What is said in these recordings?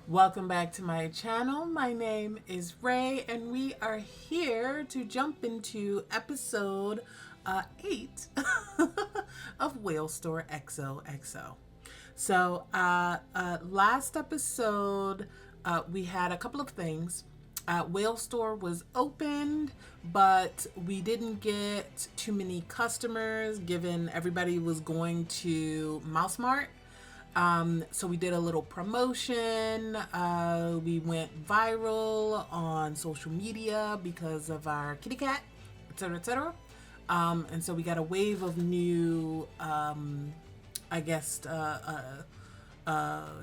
Welcome back to my channel. My name is Ray, and we are here to jump into episode 8 of Whale Store XOXO. So, last episode, we had a couple of things. Whale Store was opened, but we didn't get too many customers given everybody was going to Mouse Mart. So we did a little promotion. We went viral on social media because of our kitty cat, etc., etc. And so we got a wave of new,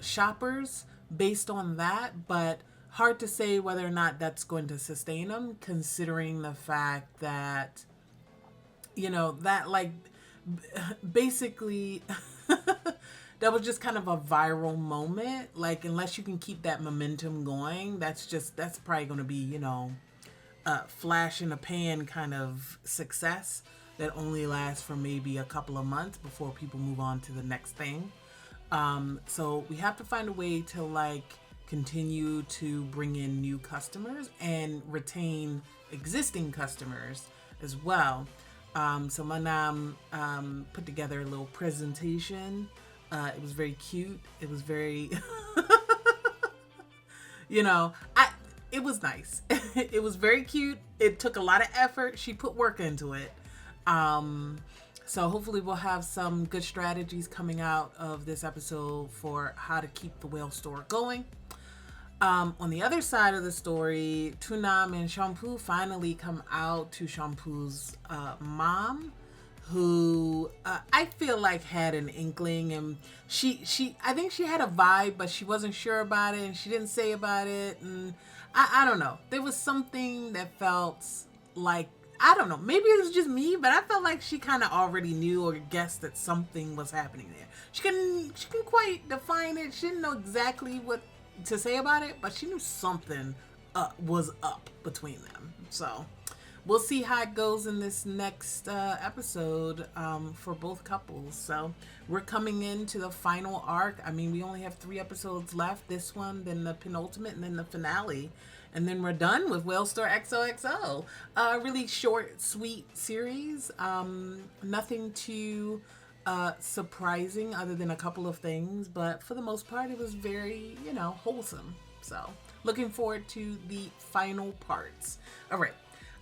shoppers based on that. But hard to say whether or not that's going to sustain them, considering the fact that, basically. That was just kind of a viral moment. Like, unless you can keep that momentum going, that's probably going to be, flash in a pan kind of success that only lasts for maybe a couple of months before people move on to the next thing. So we have to find a way to continue to bring in new customers and retain existing customers as well. So Manam put together a little presentation. It was very cute. It was very, it was nice. It was very cute. It took a lot of effort. She put work into it. So hopefully we'll have some good strategies coming out of this episode for how to keep the Whale Store going. On the other side of the story, Tunam and Shampoo finally come out to Shampoo's mom, who I feel like had an inkling, and I think she had a vibe, but she wasn't sure about it, and she didn't say about it, and I don't know. There was something that felt like, I don't know, maybe it was just me, but I felt like she kind of already knew or guessed that something was happening there. She couldn't quite define it. She didn't know exactly what to say about it, but she knew something was up between them. So we'll see how it goes in this next episode for both couples. So we're coming into the final arc. I mean, we only have 3 episodes left. This one, then the penultimate, and then the finale. And then we're done with Whale Store XOXO. A really short, sweet series. Nothing too surprising other than a couple of things. But for the most part, it was very, wholesome. So looking forward to the final parts. All right.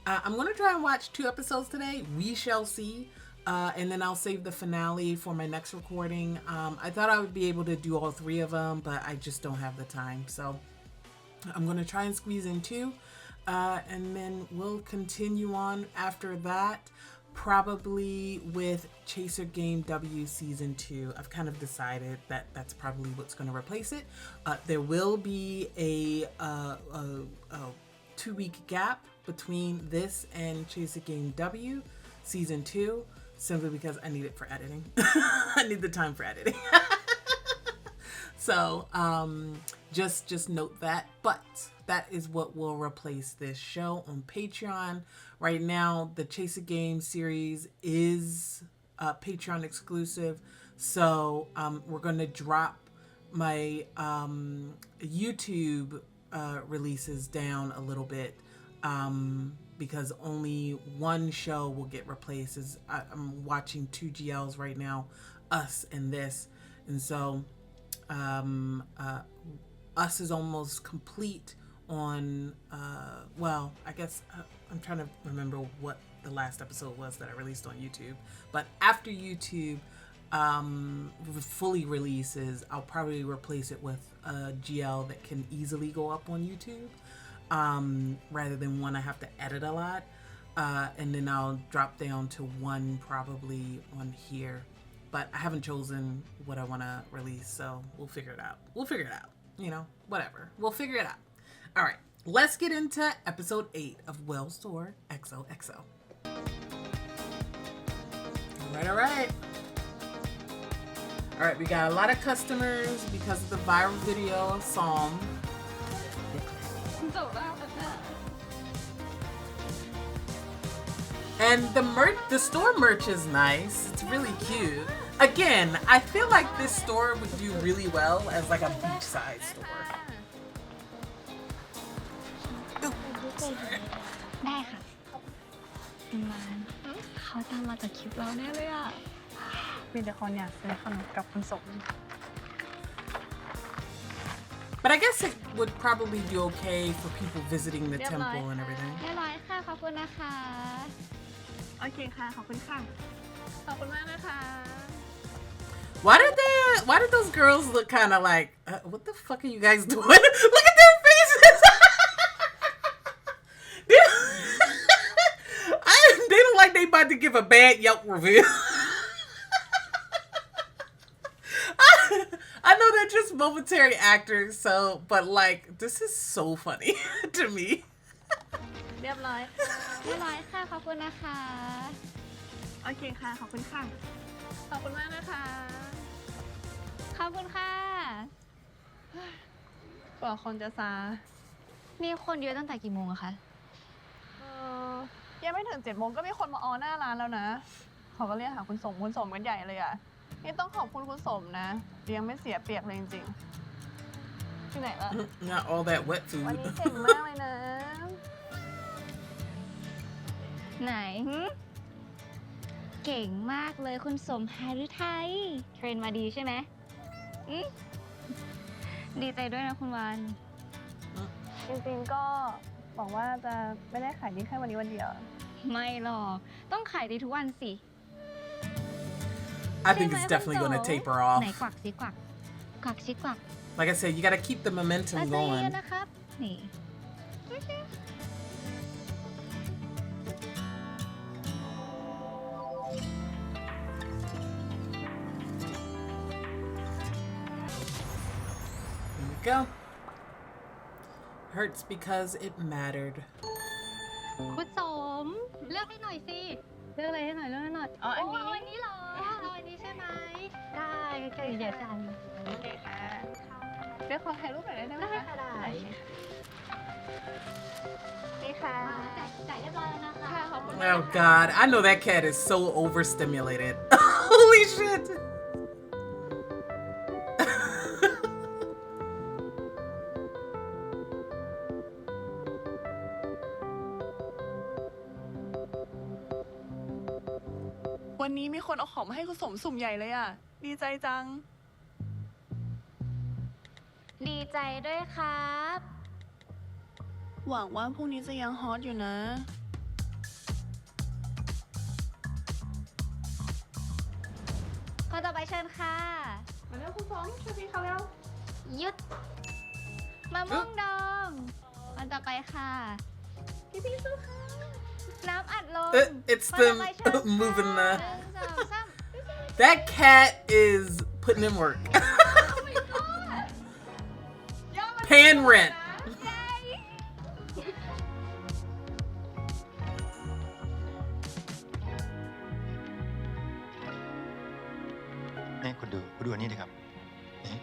I'm going to try and watch 2 episodes today. We shall see. And then I'll save the finale for my next recording. I thought I would be able to do all 3 of them, but I just don't have the time. So I'm going to try and squeeze in 2. And then we'll continue on after that, probably with Chaser Game W Season 2. I've kind of decided that that's probably what's going to replace it. There will be a 2-week gap between this and Chaser Game W Season 2, simply because I need it for editing. I need the time for editing. So just note that. But that is what will replace this show on Patreon. Right now, the Chaser Game series is Patreon exclusive. So we're going to drop my YouTube releases down a little bit. Because only one show will get replaced. I'm watching 2 GLs right now, Us and this, and so Us is almost complete on. I guess I'm trying to remember what the last episode was that I released on YouTube. But after YouTube fully releases, I'll probably replace it with a GL that can easily go up on YouTube. Rather than one I have to edit a lot, and then I'll drop down to 1 probably on here, but I haven't chosen what I want to release, so we'll figure it out. Whatever, we'll figure it out. All right, let's get into episode 8 of Whale Store XOXO. All right, we got a lot of customers because of the viral video of Psalm. And the store merch is nice. It's really cute. Again, I feel like this store would do really well as like a beachside store. ได้ค่ะคุณวานเขาตามมาจากคลิปเราแน่เลยอ่ะ มีแต่คนอยากซื้อขนมกับคุณสม But I guess it would probably be okay for people visiting the temple and everything. เรียบร้อยค่ะ ขอบคุณนะคะ โอเคค่ะ ขอบคุณค่ะ ขอบคุณมากนะคะ Why did those girls look kind of like, what the fuck are you guys doing? Look at their faces. They look like they about to give a bad Yelp review. I know they're just momentary actors, so, but like, this is so funny to me. เรียบร้อย เรียบร้อยค่ะ ขอบคุณนะคะ โอเคค่ะ ขอบคุณค่ะ ขอบคุณมากนะคะ ขอบคุณค่ะ กว่าคนจะซา มีคนเยอะตั้งแต่กี่โมงอะคะ ยังไม่ถึง7 โมงก็มีคนมาออหน้าร้านแล้วนะ เขาก็เรียกหาคุณสมกันใหญ่เลยอ่ะ นี่ต้องขอบคุณสมนะเลี้ยงไม่เสียเปรียบเลยจริงๆที่ไหนล่ะ Not all that wet วันนี้ food. เก่งมากเลยนะ ไหนเก่งมากเลยคุณสมหฤทัยเทรนมาดีใช่ไหมดีใจด้วยนะคุณวาน จริงๆก็บอกว่าจะไม่ได้ขายดีแค่วันนี้วันเดียว ไม่หรอก ต้องขายดีทุกวันสิ I think it's definitely going to taper off. ไหนกวักสิกวัก กวักสิกวัก Like I said, you got to keep the แล้ว momentum ใจเย็ going. นนะครับ นี่ Here we go. Hurts because it mattered. คุณสม เลือกให้หน่อยสิ เลือกอะไรให้หน่อย เลือกให้หน่อย อ๋ออันนี้ เอาอันนี้เหรอเอาอันนี้ใช่ไหม ได้ใกล้เดี๋ยวจัน โอเคค่ะเดี๋ยวขอถ่ายรูปหน่อยได้ไหม ได้ คะ ค่ะได้ นี่ค่ะ จ่ายเรียบร้อยแล้วนะคะ ค่ะขอบคุณ Oh God, I know that cat is so overstimulated. Holy shit. วันนี้มีคนเอาของมาให้คุณสมสุ่มใหญ่เลยอ่ะ ดีใจจัง ดีใจด้วยครับ หวังว่าพรุ่งนี้จะยังฮอตอยู่นะ คนต่อไปเชิญค่ะ มาเร็วคุณสมช่วยพี่เขาเร็ว หยุดมะม่วงดองคนต่อไปค่ะ พี่สู้ค่ะ น้ำอัดลม It's คนต่อ them ไปเชิญ moving ค่ะ the. หนึ่งสองสาม That cat is putting in work. Paying rent. นี่คุณดูอันนี้ดิครับนี่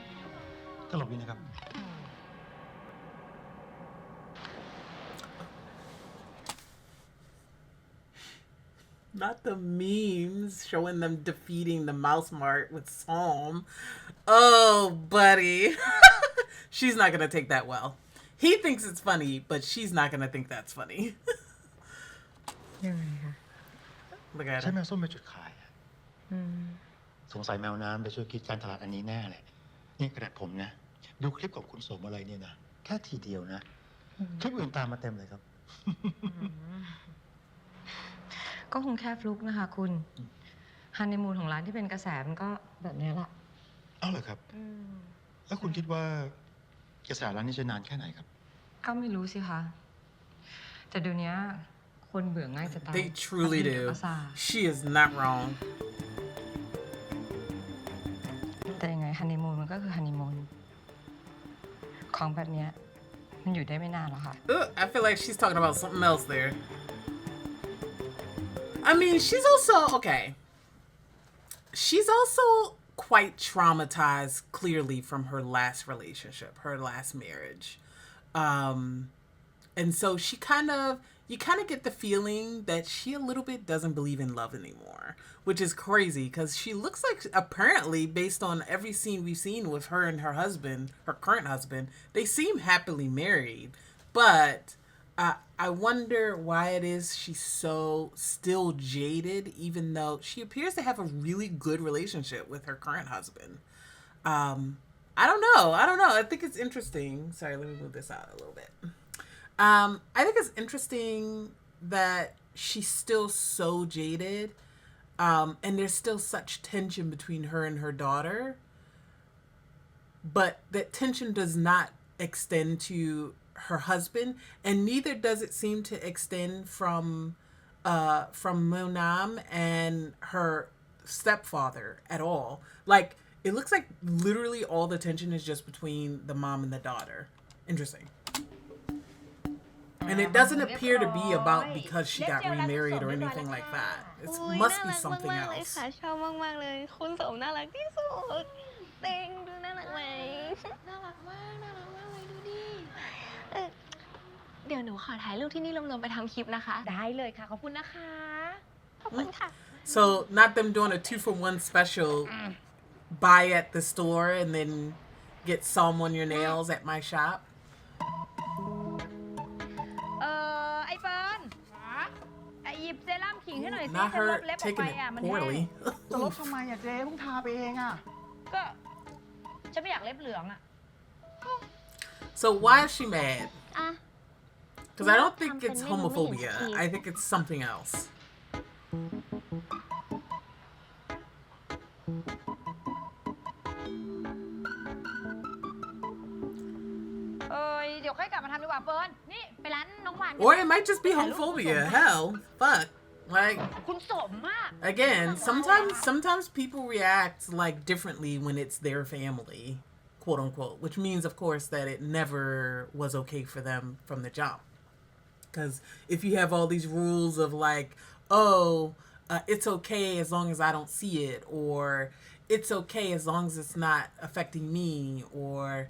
ตลกดีนะครับ Not the memes showing them defeating the mouse mart with Psalm. Oh, buddy. She's not going to take that well. He thinks it's funny, but she's not going to think that's funny. ยังไงคะ Look at ใช่ her. แมวส้มเป็นจุดขายอะ อืม สงสัยแมวน้ำไปช่วยคิดการตลาดอันนี้แน่เลยนี่กระดาษผมนะ ดูคลิปของคุณสมอะไรเนี่ยนะ แค่ทีเดียวนะ คลิปอื่นตามมาเต็มเลยครับ ก็คงแค่ฟลุกนะคะคุณฮันนีมูนของร้านที่เป็นกระแสมันก็แบบนี้แหละ เอ้าเหรอครับ แล้วคุณคิดว่ากระแสร้านนี้จะนานแค่ไหนครับ ก็ไม่รู้สิคะแต่เดี๋ยวนี้คนเบื่อง่ายจะตาย They truly ประ do. สาท She is not wrong. แต่ยังไงฮันนีมูนมันก็คือฮันนีมูนของแบบเนี้ยมันอยู่ได้ไม่นานหรอกค่ะ I feel like she's talking about something else there. I mean, she's also, okay. She's also quite traumatized, clearly, from her last relationship, her last marriage. And so she you kind of get the feeling that she a little bit doesn't believe in love anymore, which is crazy because she looks like, apparently, based on every scene we've seen with her and her husband, her current husband, they seem happily married. But I wonder why it is she's so still jaded, even though she appears to have a really good relationship with her current husband. I don't know. I think it's interesting. Sorry, let me move this out a little bit. I think it's interesting that she's still so jaded, and there's still such tension between her and her daughter, but that tension does not extend to her husband, and neither does it seem to extend from Monam and her stepfather at all. Like, it looks like literally all the tension is just between the mom and the daughter. Interesting. And it doesn't appear to be about because she got remarried or anything like that. It must be something else. ชอบมากๆเลยคุณสมน่ารักที่สุดเต็งดูน่ารักไหมน่ารักมากเลยดูดิเดี๋ยวหนูขอถ่ายรูปที่นี่รวมๆไปทำคลิปนะคะได้เลยค่ะขอบคุณนะคะขอบคุณค่ะ So not them doing a 2-for-1 special, buy at the store and then get some on your nails at my shop. ไอ้เฟิร์นหยิบเซรั่มขิงให้หน่อยสิ Not จะล her บเล็บออก taking ไป it อ่ะมันแห้ง poorly. จะลบทำไมอ่ะเจ๊เพิ่งทาไปเองอ่ะ ก็ฉันไม่อยากเล็บเหลืองอ่ะ So why is she mad? อ่ะ Because I don't think it's homophobia. I think it's something else. เดี๋ยวค่อยกลับมาทำดีกว่าเฟิร์นนี่ไปร้านน้องหวาน Or it might just be homophobia. Hell, fuck. Like, คุณสมมาก again, sometimes people react like differently when it's their family, quote unquote, which means of course that it never was okay for them from the jump. Because if you have all these rules of like, oh, it's okay as long as I don't see it, or it's okay as long as it's not affecting me, or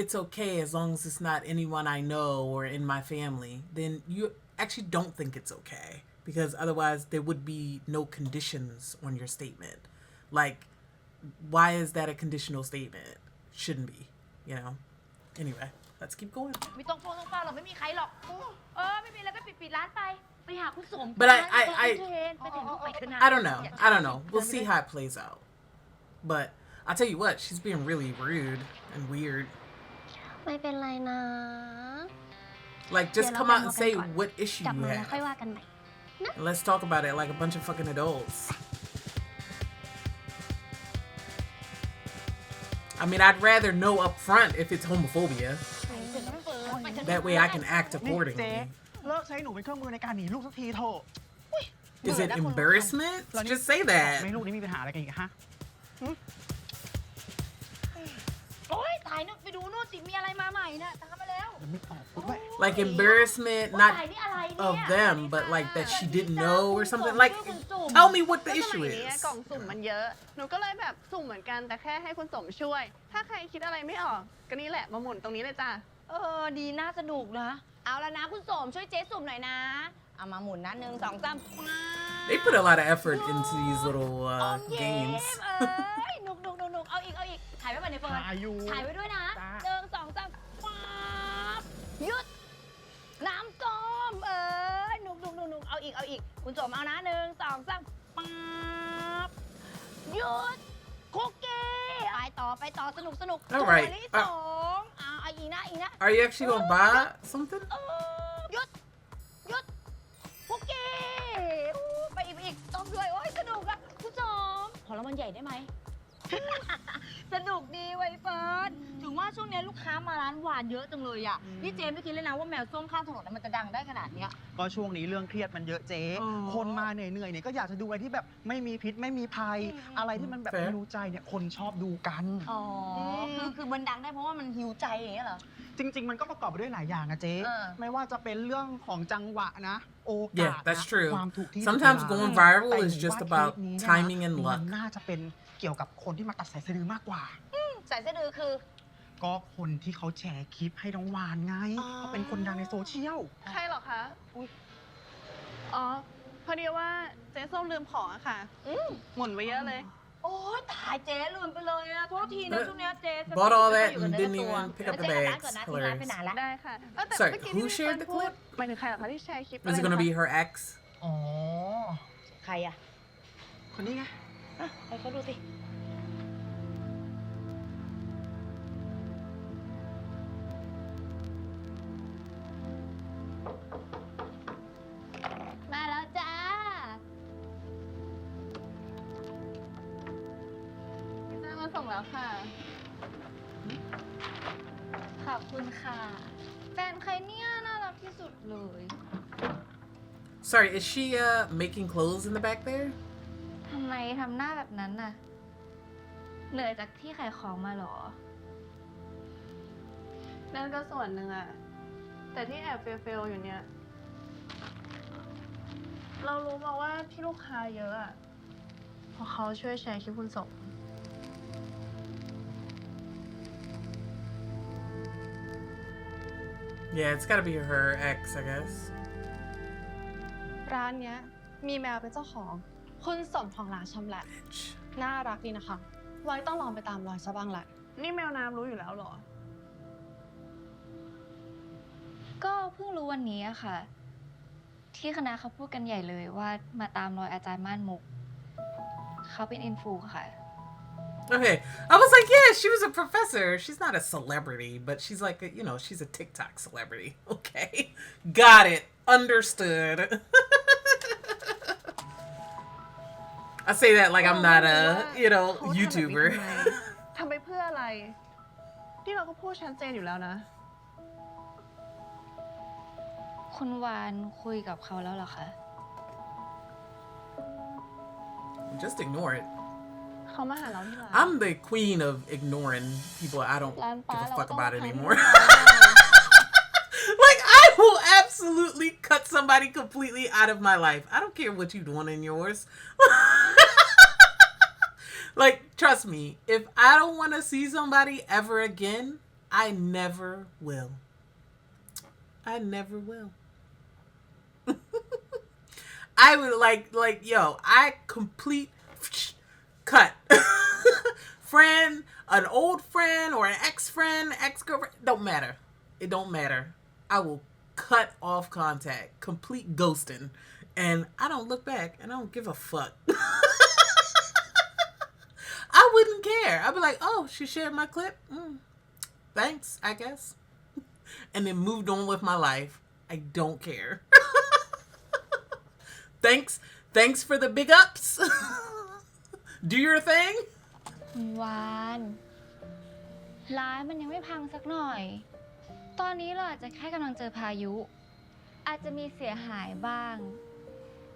it's okay as long as it's not anyone I know or in my family, then you actually don't think it's okay. Because otherwise there would be no conditions on your statement. Like, why is that a conditional statement? Shouldn't be, you know? Anyway, let's keep going. ไม่ต้องฟ้องหรอกไม่มีใครหรอกไม่มีแล้วก็ปิดร้านไปหาคุณสม But I don't know. Yeah. I don't know. We'll see how it plays out. But I'll tell you what, she's being really rude and weird. ไม่เป็นไรนะ Like, just come out and say what issue กลับ you มาแล้วค่อย have. ว่ากันใหม่ And let's talk about it like a bunch of fucking adults. I mean, I'd rather know up front if it's homophobia. That way I can act นี่เจ๊ accordingly. เลิกใช้หนูเป็นเครื่องมือในการหนีลูกสักทีเถอะ Is it embarrassment? Just say ไม่ that. ลูกนี่มีปัญหาอะไรกันอีกฮะ โอ๊ยตายนึกไปดูนู่นสิมีอะไรมาใหม่น่ะตามมาแล้ว ยังไม่ตอบกูด้วย Like embarrassment, not ตายนี่อะไรเนี่ย of them, but like that she didn't know or something. Like, tell me what the ก็ส issue มัยนี้ is. กล่องสุ่มมันเยอะ หนูก็เลยแบบสุ่มเหมือนกันแต่แค่ให้คุณสมช่วย ถ้าใครคิดอะไรไม่ออกก็นี่แหละมาหมุนตรงนี้เลยจ้ะ ดีน่าสนุกนะ เอาแล้วนะคุณสมช่วยเจ๊สุ่มหน่อยนะ เอามาหมุนนะ1 2 3 They put a lot of effort into these little games. หนุกเอาอีกถ่ายไว้ก่อนในเฟิร์น ถ่ายอยู่ ถ่ายไว้ด้วยนะ จ้า 1 2 3ป๊าบหยุดน้ำส้มหนุกเอาอีกคุณสมเอานะ1 2 3ป๊าบหยุดคุกกี้ไปต่อสนุก All right. ตัวที่2เอาอีกนะ Are you actually gonna buy something? หยุดคุกกี้ไปอีกต้องด้วยโอ้ยสนุกอะคุณสมขอรางวัลใหญ่ได้ไหม สนุกดีไว้เฟิร์นถึงว่าช่วงนี้ลูกค้ามาร้านหวานเยอะจังเลยอ่ะนี่เจมไม่คิดเลยนะว่าแมวส้มข้างถนนมันจะดังได้ขนาดเนี้ย ก็ช่วงนี้เรื่องเครียดมันเยอะเจ๊ อ๋อ คนมาเหนื่อยๆเนี่ยก็อยากจะดูอะไรที่แบบไม่มีพิษไม่มีภัย อะไรที่มันแบบ Fair ไม่รู้ใจเนี่ยคนชอบดูกัน อ๋อคือมันดังได้เพราะว่ามันหิวใจอย่างเงี้ยเหรอ จริง ๆ มันก็ประกอบไปด้วยหลายอย่างนะเจ๊ ไม่ว่าจะเป็นเรื่องของจังหวะนะ โอกา Yeah, ส that's นะ true. ความถูกที่ Sometimes ถูกเวลา going viral แต่ is หนู just ว่า about เคสนี้เนี่ย timing and มั luck. นน่าจะเป็นเกี่ยวกับคนที่มาตัดสายสะดือมากกว่า ใส่สะดือคือ ก็คนที่เขาแชร์คลิปให้น้องวานไง อ๋อ เขาเป็นคนดังในโซเชียล ใช่เหรอคะอ๋อ พอดีว่าเจ๊ส้มลืมของอะค่ะ หมุนไว้เยอะเลย โอ้ โอ้ยตายเจ๊ลืมไปเลยอะโทษทีนะช่วงเนี้ยเจ๊ Bought all that อยู่กับ and เนื้อ didn't ตัว even pick up the เจ๊กลับร้าน bags. ก่อนนะที่ร้านไป Hilarious. นานละ ได้ค่ะแต่ Sorry, เมื่อกี้ who ที่มี shared คน the พูด clip? หมายถึงใครเหรอคะที่แชร์คลิป Is it gonna be her ex? อ๋อใครอะ คนนี้ไง อ่ะให้เขาดูสิมาแล้วจ้า พิซซ่ามาส่งแล้วค่ะ ขอบคุณค่ะ แฟนใครเนี่ยน่ารักที่สุดเลย Sorry, is she making clothes in the back there? ทำไมทำหน้าแบบนั้นน่ะ เหนื่อยจากที่ขายของมาเหรอ นั่นก็ส่วนหนึ่งอะแต่ที่แอบเฟลอยู่เนี่ย เรารู้มาว่าที่ลูกค้าเยอะอะเพราะเขาช่วยแชร์คลิปคุณสม Yeah, it's gotta be her ex, I guess. ร้านเนี้ยมีแมวเป็นเจ้าของ คุณสมของร้านชำแหละ Bitch. น่ารักดีนะคะ ไว้ต้องลองไปตามรอยซะบ้างแหละ นี่แมวน้ำรู้อยู่แล้วเหรอ ก็เพิ่งรู้วันนี้อะค่ะ ที่คณะเขาพูดกันใหญ่เลยว่ามาตามรอยอาจารย์ม่านมุก เขาเป็นอินฟูค่ะ Okay, I was like, yeah, she was a professor. She's not a celebrity, but she's like, she's a TikTok celebrity. Okay, got it, understood. I say that like I'm not a, เขาทำแบบนี้ YouTuber. ทำไมทำไปเพื่ออะไร ที่เราก็พูดชัดเจนอยู่แล้วนะ คุณวานคุยกับเขาแล้วเหรอคะ Just ignore it. เขามาหาเราที่ร้าน I'm the queen of ignoring people I don't ร้าน give ป้า a เรา fuck ต้อง about ทำ anymore. ให้ร้าน Like, I will absolutely cut somebody completely out of my life. I don't care what you doing in yours. Like, trust me, if I don't want to see somebody ever again, I never will. I never will. I would like, yo, I complete cut. Friend, an old friend or an ex-friend, ex-girlfriend, don't matter. It don't matter. I will cut off contact, complete ghosting, and I don't look back and I don't give a fuck. I wouldn't care. I'd be like, oh, she shared my clip? Thanks, I guess. And then moved on with my life. I don't care. Thanks for the big ups. Do your thing. คุณวาน ร้านมันยังไม่พังสักหน่อย ตอนนี้เราอาจจะแค่กำลังเจอพายุ อาจจะมีเสียหายบ้าง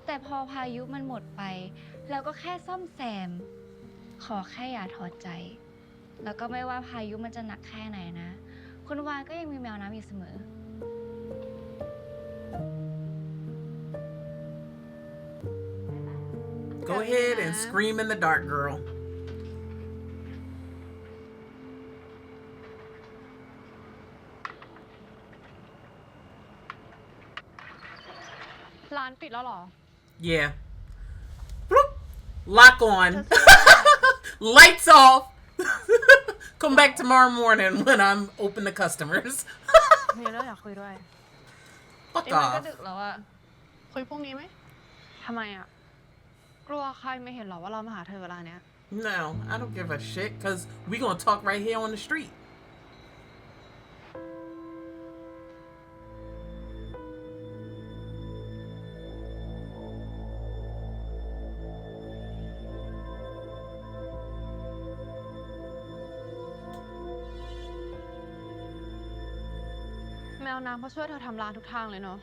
แต่พอพายุมันหมดไปเราก็แค่ซ่อมแซม ขอแค่อย่าถอดใจ แล้วก็ไม่ว่าพายุมันจะหนักแค่ไหนนะ คุณวานก็ยังมีแมวน้ำอยู่เสมอ Go ahead and scream in the dark, girl. ร้านปิดแล้วเหรอ Yeah. Bloop. Lock on. Lights off. Come back tomorrow morning when I'm open to customers. มีเรื่องอยากคุยด้วย Fuck นี่มันก็ off. ดึกแล้วอะคุยพรุ่งนี้ไหม ทำไมอะกลัวใครไม่เห็นหรอว่าเรามาหาเธอเวลาเนี้ย No, I don't give a shit, because we gonna talk right here on the street.แมวน้ำเขาช่วยเธอทำร้านทุกทางเลยเนาะ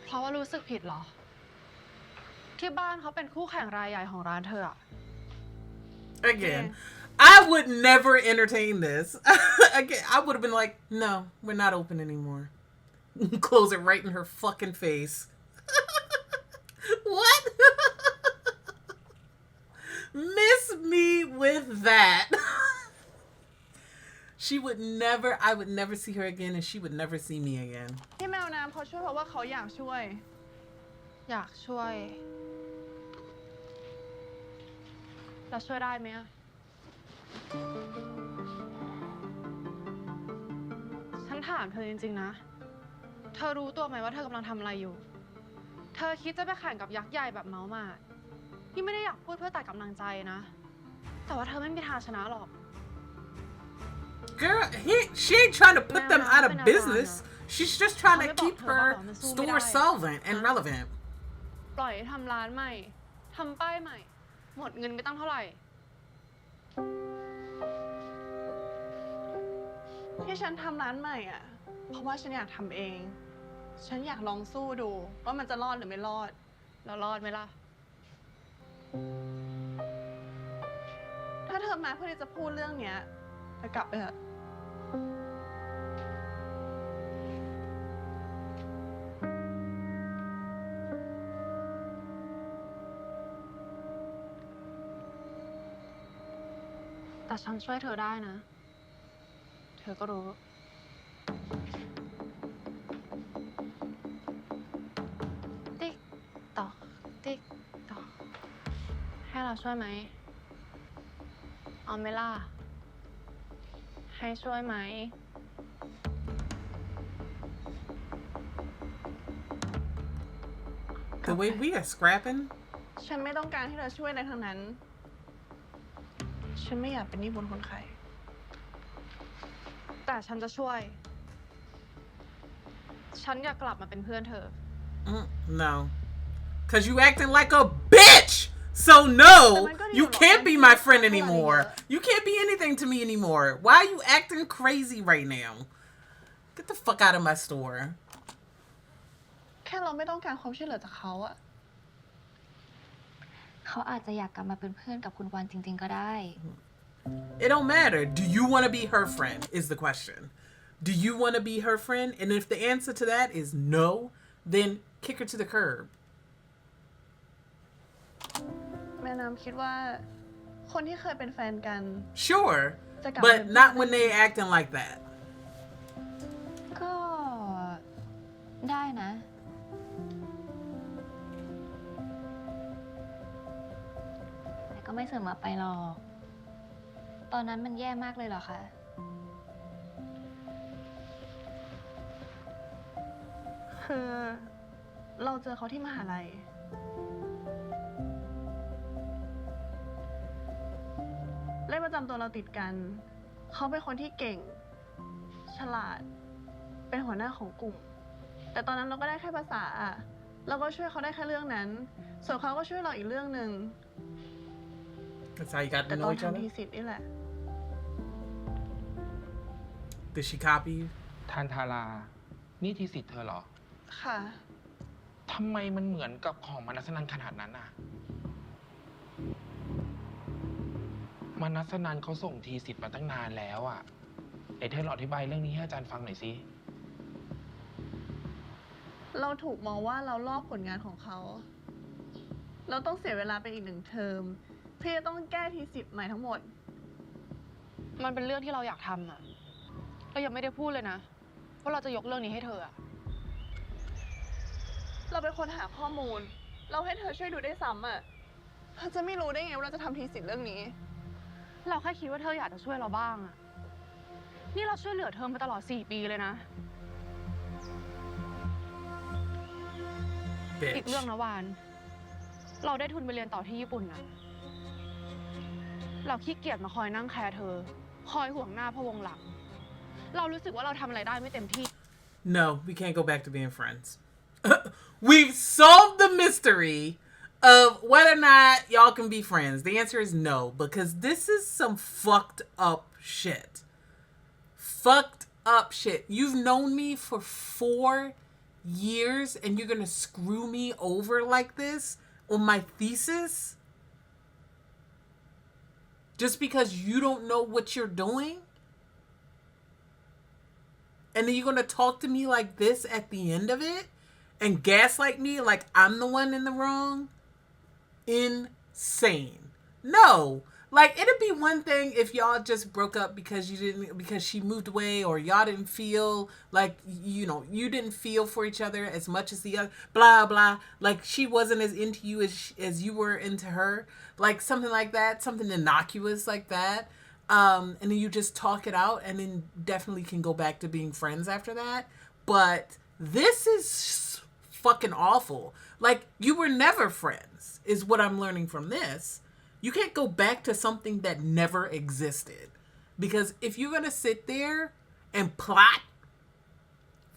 เพราะว่ารู้สึกผิดเหรอ ที่บ้านเขาเป็นคู่แข่งรายใหญ่ของร้านเธออะ Again, I would never entertain this. Again, I would have been like, no, we're not open anymore. Close it right in her fucking face. What? Miss me with that. I would never see her again, and she would never see me again. ที่แมวน้ำเขาช่วยเพราะว่าเขาอยากช่วย อยากช่วย เราช่วยได้ไหมอะฉันถามเธอจริงๆนะ เธอรู้ตัวไหมว่าเธอกำลังทำอะไรอยู่ เธอคิดจะไปแข่งกับยักษ์ใหญ่แบบเมาส์มาที่ไม่ได้อยากพูดเพื่อตัดกำลังใจนะ แต่ว่าเธอไม่มีทางชนะหรอก Girl, she ain't trying to put them out of business. She's just trying to keep her store solvent and relevant. ปล่อยให้ทำร้านใหม่ ทำป้ายใหม่ หมดเงินไปตั้งเท่าไหร่ ที่ฉันทำร้านใหม่อ่ะ เพราะว่าฉันอยากทำเอง ฉันอยากลองสู้ดูว่ามันจะรอดหรือไม่รอด แล้วรอดไหมล่ะ ถ้าเธอมาเพื่อที่จะพูดเรื่องเนี้ยเธอกลับไปเถอะ แต่ฉันช่วยเธอได้นะ เธอก็รู้ ติ๊กตอกติ๊กตอกให้เราช่วยไหมเอาไหมล่ะ ให้ช่วยไหม The way we are scrapping. ฉันไม่ต้องการให้เธอช่วยอะไรทั้งนั้น ฉันไม่อยากเป็นหนี้บุญคนใคร แต่ฉันจะช่วย ฉันอยากกลับมาเป็นเพื่อนเธอ No. Cause you acting like a bitch! So no, you can't be my friend anymore. You can't be anything to me anymore. Why are you acting crazy right now? Get the fuck out of my store. แค่เราไม่ต้องการความช่วยเหลือจากเขาอะ เขาอาจจะอยากกลับมาเป็นเพื่อนกับคุณวานจริงๆก็ได้ It don't matter. Do you want to be her friend is the question. Do you want to be her friend? And if the answer to that is no, then kick her to the curb. แม่น้ำคิดว่า คนที่เคยเป็นแฟนกัน Sure, but not when they acting like that. ก็ได้นะ แต่ก็ไม่เสมอไปหรอก ตอนนั้นมันแย่มากเลยเหรอคะ คือเราเจอเขาที่มหาลัย เลขประจำตัวเราติดกัน เขาเป็นคนที่เก่ง ฉลาด เป็นหัวหน้าของกลุ่ม แต่ตอนนั้นเราก็ได้แค่ภาษาอะเราก็ช่วยเขาได้แค่เรื่องนั้น ส่วนเขาก็ช่วยเราอีกเรื่องหนึ่ง That's how you got แต่ to ตอ know น each other? ทำทีสิทธิ์นี่แหละ Did she copy you? ทานทารา นี่ทีสิทธิ์เธอเหรอ ค่ะ ทำไมมันเหมือนกับของมนัสนันขนาดนั้นอ่ะ มนัสนันเขาส่งทีสิทธิ์มาตั้งนานแล้วอ่ะไหนเธอลองอธิบายเรื่องนี้ให้อาจารย์ฟังหน่อยสิ เราถูกมองว่าเราลอกผลงานของเขา เราต้องเสียเวลาไปอีก1 เทอมเพื่อต้องแก้ทีสิทธิ์ใหม่ทั้งหมด มันเป็นเรื่องที่เราอยากทำอะเรายังไม่ได้พูดเลยนะว่าเราจะยกเรื่องนี้ให้เธออะเราเป็นคนหาข้อมูล เราให้เธอช่วยดูได้ซ้ำอะเธอจะไม่รู้ได้ไงว่าเราจะทำทีสิทธิ์เรื่องนี้ เราแค่คิดว่าเธออยากจะช่วยเราบ้างอะนี่เราช่วยเหลือเธอมาตลอด4 ปีเลยนะ อีกเรื่องนะวาน เราได้ทุนไปเรียนต่อที่ญี่ปุ่นนะเราขี้เกียจมาคอยนั่งแคร์เธอ คอยห่วงหน้าพะวงหลัง เรารู้สึกว่าเราทำอะไรได้ไม่เต็มที่ No, we can't go back to being friends. We've solved the mystery of whether or not y'all can be friends. The answer is no, because this is some fucked up shit. Fucked up shit. You've known me for 4 years and you're gonna screw me over like this on my thesis? Just because you don't know what you're doing? And then you're gonna talk to me like this at the end of it? And gaslight me like I'm the one in the wrong? Insane. No, Like, it'd be one thing if y'all just broke up because she moved away, or y'all didn't feel like, you didn't feel for each other as much as the other, blah, blah. Like, she wasn't as into you as you were into her. Like, something like that, something innocuous like that. And then you just talk it out, and then definitely can go back to being friends after that. But this is fucking awful. Like, you were never friends, is what I'm learning from this. You can't go back to something that never existed. Because if you're going to sit there and plot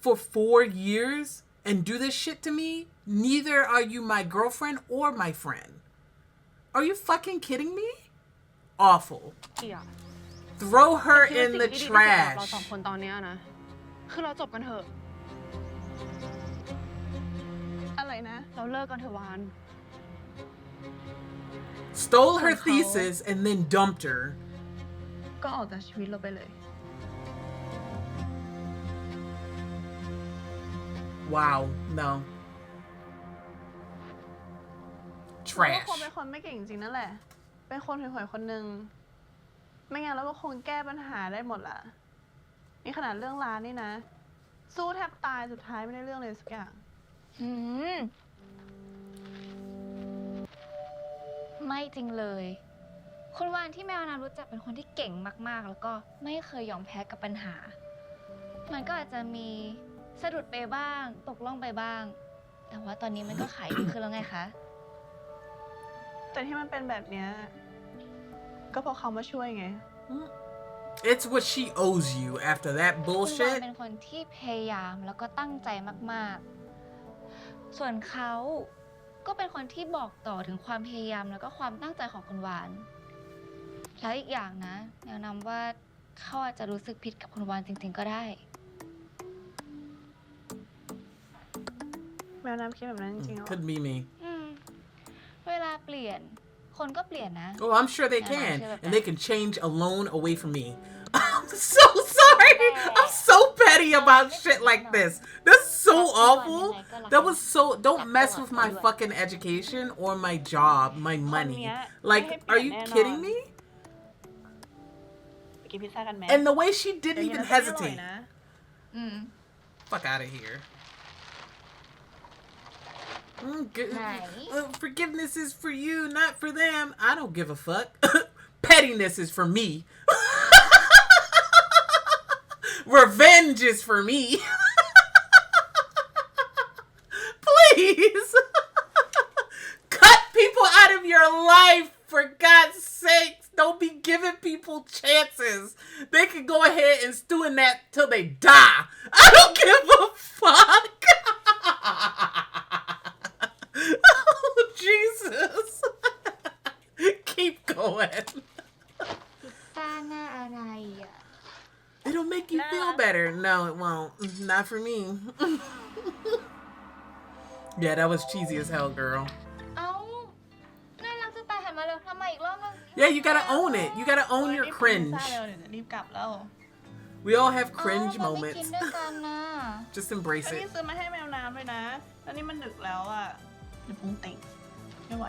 for 4 years and do this shit to me, neither are you my girlfriend or my friend. Are you fucking kidding me? Awful. Yeah. Throw her คิดว่า in สิ่ง the ที่ดีที่สุดสำหรับเรา trash. สองคนตอนเนี้ยนะ คือเราจบกันเถอะ อะไรนะ เราเลิกกันเถอะวาน Stole her thesis and then dumped her. ก็ออกจากชีวิตเราไปเลย Wow. No. เราก็ Trash. คงเป็นคนไม่เก่งจริงๆนั่นแหละ เป็นคนห่วยๆคนหนึ่ง ไม่งั้นเราก็คงแก้ปัญหาได้หมดละนี่ขนาดเรื่องร้านนี่นะ สู้แทบตายสุดท้ายไม่ได้เรื่องเลยสักอย่าง ไม่จริงเลย คุณวานที่แมวน้ำรู้จักเป็นคนที่เก่งมากๆ แล้วก็ไม่เคยยอมแพ้กับปัญหา มันก็อาจจะมีสะดุดไปบ้าง ตกล่องไปบ้าง แต่ว่าตอนนี้มันก็ขายดีขึ้นแล้วไงคะ แต่ที่มันเป็นแบบเนี้ยก็เพราะเขามาช่วยไง It's what she owes you after that คุณวาน bullshit. เป็นคนที่พยายามแล้วก็ตั้งใจมากๆ ส่วนเขาก็เป็นคนที่บอกต่อถึงความพยายามแล้วก็ความตั้งใจของคุณวาน แล้วอีกอย่างนะแนะนำว่าเขาอาจจะรู้สึกผิดกับคุณวานจริงๆก็ได้ แมวน้ำคิดแบบนั้นจริงๆเหรอ Could be me. เวลาเปลี่ยนคนก็เปลี่ยนนะ Oh, I'm sure they Yeah, can. sure And that. they can change a loan away from me. I'm so sorry. I'm so petty about shit like this. That's so awful. That was so. Don't mess with my fucking education or my job, my money. Like, are you kidding me? ไปกินพิซซ่ากันไหม And the way she didn't แต่ even ยังไงก็ไม่อร่อย hesitate. นะ Fuck out of here. Forgiveness is for you, not for them. I don't give a fuck. Pettiness is for me. Revenge is for me. Please. Cut people out of your life, for God's sakes. Don't be giving people chances. They can go ahead and stew in that till they die. I don't give a fuck. Oh, Jesus. Keep going. ซ่าหน้าอะไรอ่ะ It'll make you feel better. No, it won't. Not for me. Yeah, that was cheesy as hell, girl. เอ้าน่ารักจะตายหันมาเร็วทำไมอีกรอบนึง Yeah, you gotta own it. You gotta own your รีบกินพิซ cringe. ซ่าเร็วเดี๋ยวรีบกลับแล้ว We all have เอ้า cringe เราไม่กิน moments. ด้วยกันนะ Just embrace แล้วนี่ it. ซื้อมาให้แมวน้ำเลยนะ แล้วนี่มันดึกแล้วอ่ะเดี๋ยวพุงติ่งไม่ไหว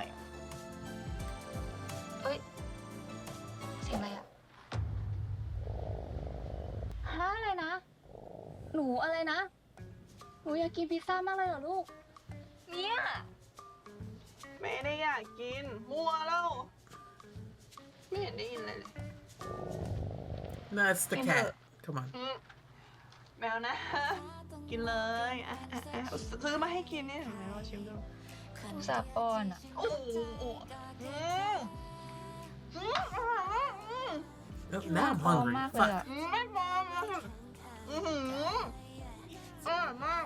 เอ้ยเสียงอะไรอ่ะฮะอะไรนะ หนูอะไรนะ หนูอยากกินพิซซ่ามากเลยเหรอลูก เนี่ย ไม่ได้อยากกิน มัวแล้ว ไม่เห็นได้ยินอะไรเลย No, it's the cat. Come on. แมวนะ กินเลยอ่ะซื้อมาให้กินนี่เห็นไหมว่าชิมดู อุตส่าห์ป้อนอ่ะ โอ้โหNow I'm ป้อน hungry. มากเลย Fuck. อ่ะ ไม่พอเลยอร่อยมาก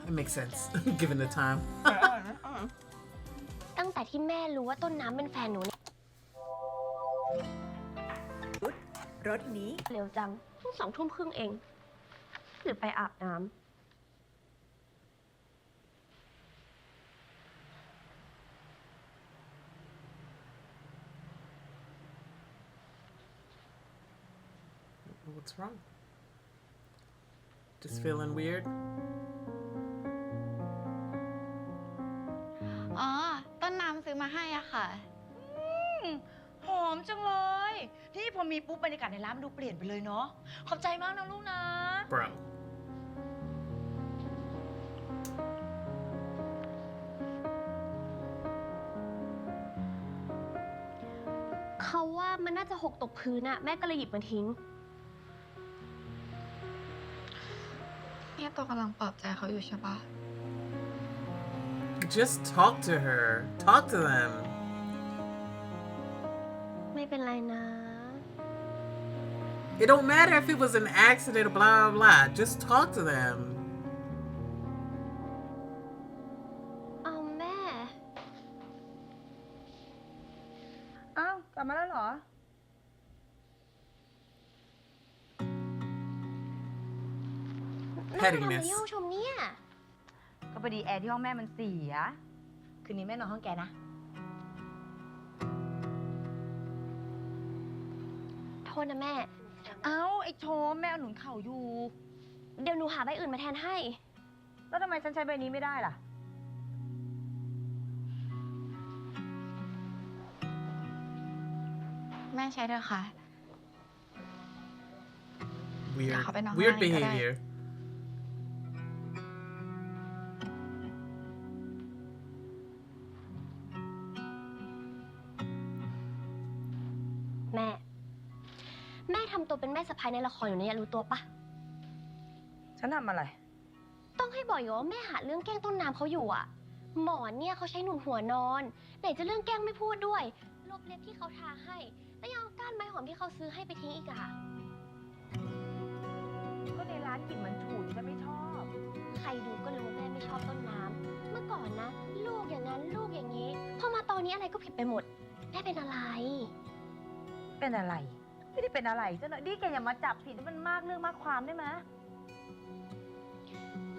It makes sense, given the time. อร่อยนะอร่อย ตั้งแต่ที่แม่รู้ว่าต้นน้ำเป็นแฟนหนูเนี่ย รถนี้ เร็วจังเพิ่ง2 ทุ่มครึ่งเอง หรือไปอาบน้ำ What's wrong? Just feeling weird? อ๋อ ต้นน้ำซื้อมาให้อ่ะค่ะ หอ อมจังเลย ที่พอมีปุ๊บบรรยากาศในร้านมันดูเปลี่ยนไปเลยเนาะ ขอบใจมากนะลูกนะ Bro. เขาว่ามันน่าจะหกตกพื้นอะแม่ก็เลยหยิบมาทิ้ง เนี่ยตัวกำลังปลอบใจเขาอยู่ใช่ปะ Just talk to her. Talk to them. ไม่เป็นไรนะ It don't matter if it was an accident or blah blah blah. Just talk to them. เอาแม่ อ้าวกลับมาแล้วเหรอ แม่มาทำอะไรที่ห้องชมเนี่ย ก็พอดีแอร์ที่ห้องแม่มันเสีย คืนนี้แม่นอนห้องแกนะ โทษนะแม่ เอ้า ไอ้โชมแม่เอาหนุนเข่าอยู่ เดี๋ยวหนูหาใบอื่นมาแทนให้ แล้วทำไมฉันใช้ใบนี้ไม่ได้ล่ะ แม่ใช้เถอะค่ะ Weird. Ako ba Weird nangangain ka behavior. แม่ แม่ทำตัวเป็นแม่สะใภ้ในละครอยู่เนี่ยรู้ตัวปะ ฉันทำอะไร ต้องให้บอกอยู่ว่าแม่หาเรื่องแกล้งต้นน้ำเขาอยู่อะหมอนเนี่ยเขาใช้หนุนหัวนอน ไหนจะเรื่องแกล้งไม่พูดด้วย ลบเล็บที่เขาทาให้ แล้วยังเอาก้านไม้หอมที่เขาซื้อให้ไปทิ้งอีกอะ ก็ในร้านกลิ่นมันฉุนฉันไม่ชอบ ใครดูก็รู้ว่าแม่ไม่ชอบต้นน้ำ เมื่อก่อนนะ ลูกอย่างนั้นลูกอย่างนี้ พอมาตอนนี้อะไรก็ผิดไปหมด แม่เป็นอะไร เป็นอะไร ไม่ได้เป็นอะไรซะหน่อยดิแกอย่ามาจับผิดมันมากเรื่องมากความได้ไหม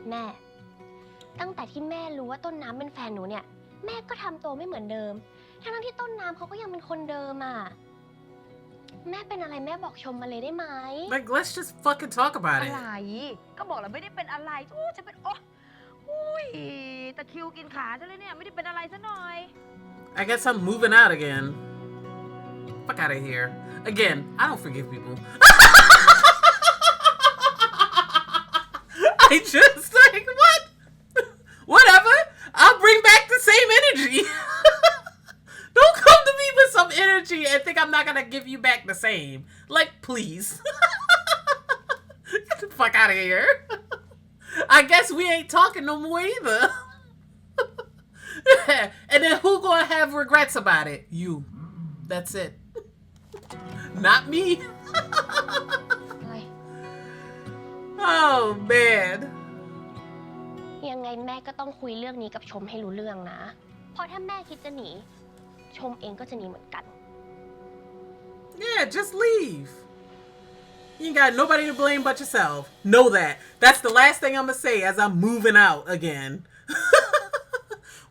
แม่ ตั้งแต่ที่แม่รู้ว่าต้นน้ำเป็นแฟนหนูเนี่ย แม่ก็ทำตัวไม่เหมือนเดิม ทั้งที่ต้นน้ำเขาก็ยังเป็นคนเดิมอ่ะ แม่เป็นอะไรแม่บอกชมมาเลยได้ไหม Like, let's just fucking talk about อะ it. ไร ก็บอกแล้วไม่ได้เป็นอะไรโอ้ฉันเป็นโอ้อุ้ยตะคริวกินขาฉันเลยเนี่ยไม่ได้เป็นอะไรซะหน่อย I guess I'm moving out again. Fuck out of here. Again, I don't forgive people. I just like, what? Whatever. I'll bring back the same energy. Don't come to me with some energy and think I'm not gonna give you back the same. Like, please. Get the fuck out of here. I guess we ain't talking no more either. And then who gonna have regrets about it? You. That's it. Not me. อะไร Oh man. ยังไงแม่ก็ต้องคุยเรื่องนี้กับชมให้รู้เรื่องนะ เพราะถ้าแม่คิดจะหนี ชมเองก็จะหนีเหมือนกัน Yeah, just leave. You ain't got nobody to blame but yourself. Know that. That's the last thing I'm gonna say as I'm moving out again.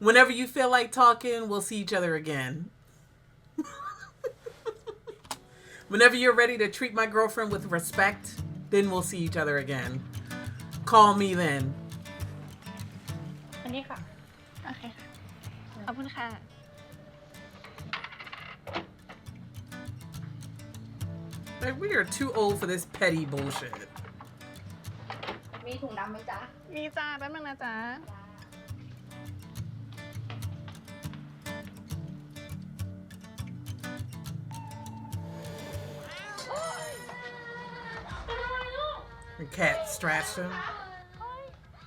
Whenever you feel like talking, we'll see each other again. Whenever you're ready to treat my girlfriend with respect, then we'll see each other again. Call me then. อันนี้ค่ะ โอเคค่ะ ขอบคุณค่ะ Like, we are too old for this petty bullshit. มีถุงดำไหมจ๊ะ มีจ้าแป๊บนึงนะจ๊ะ The cat scratched him.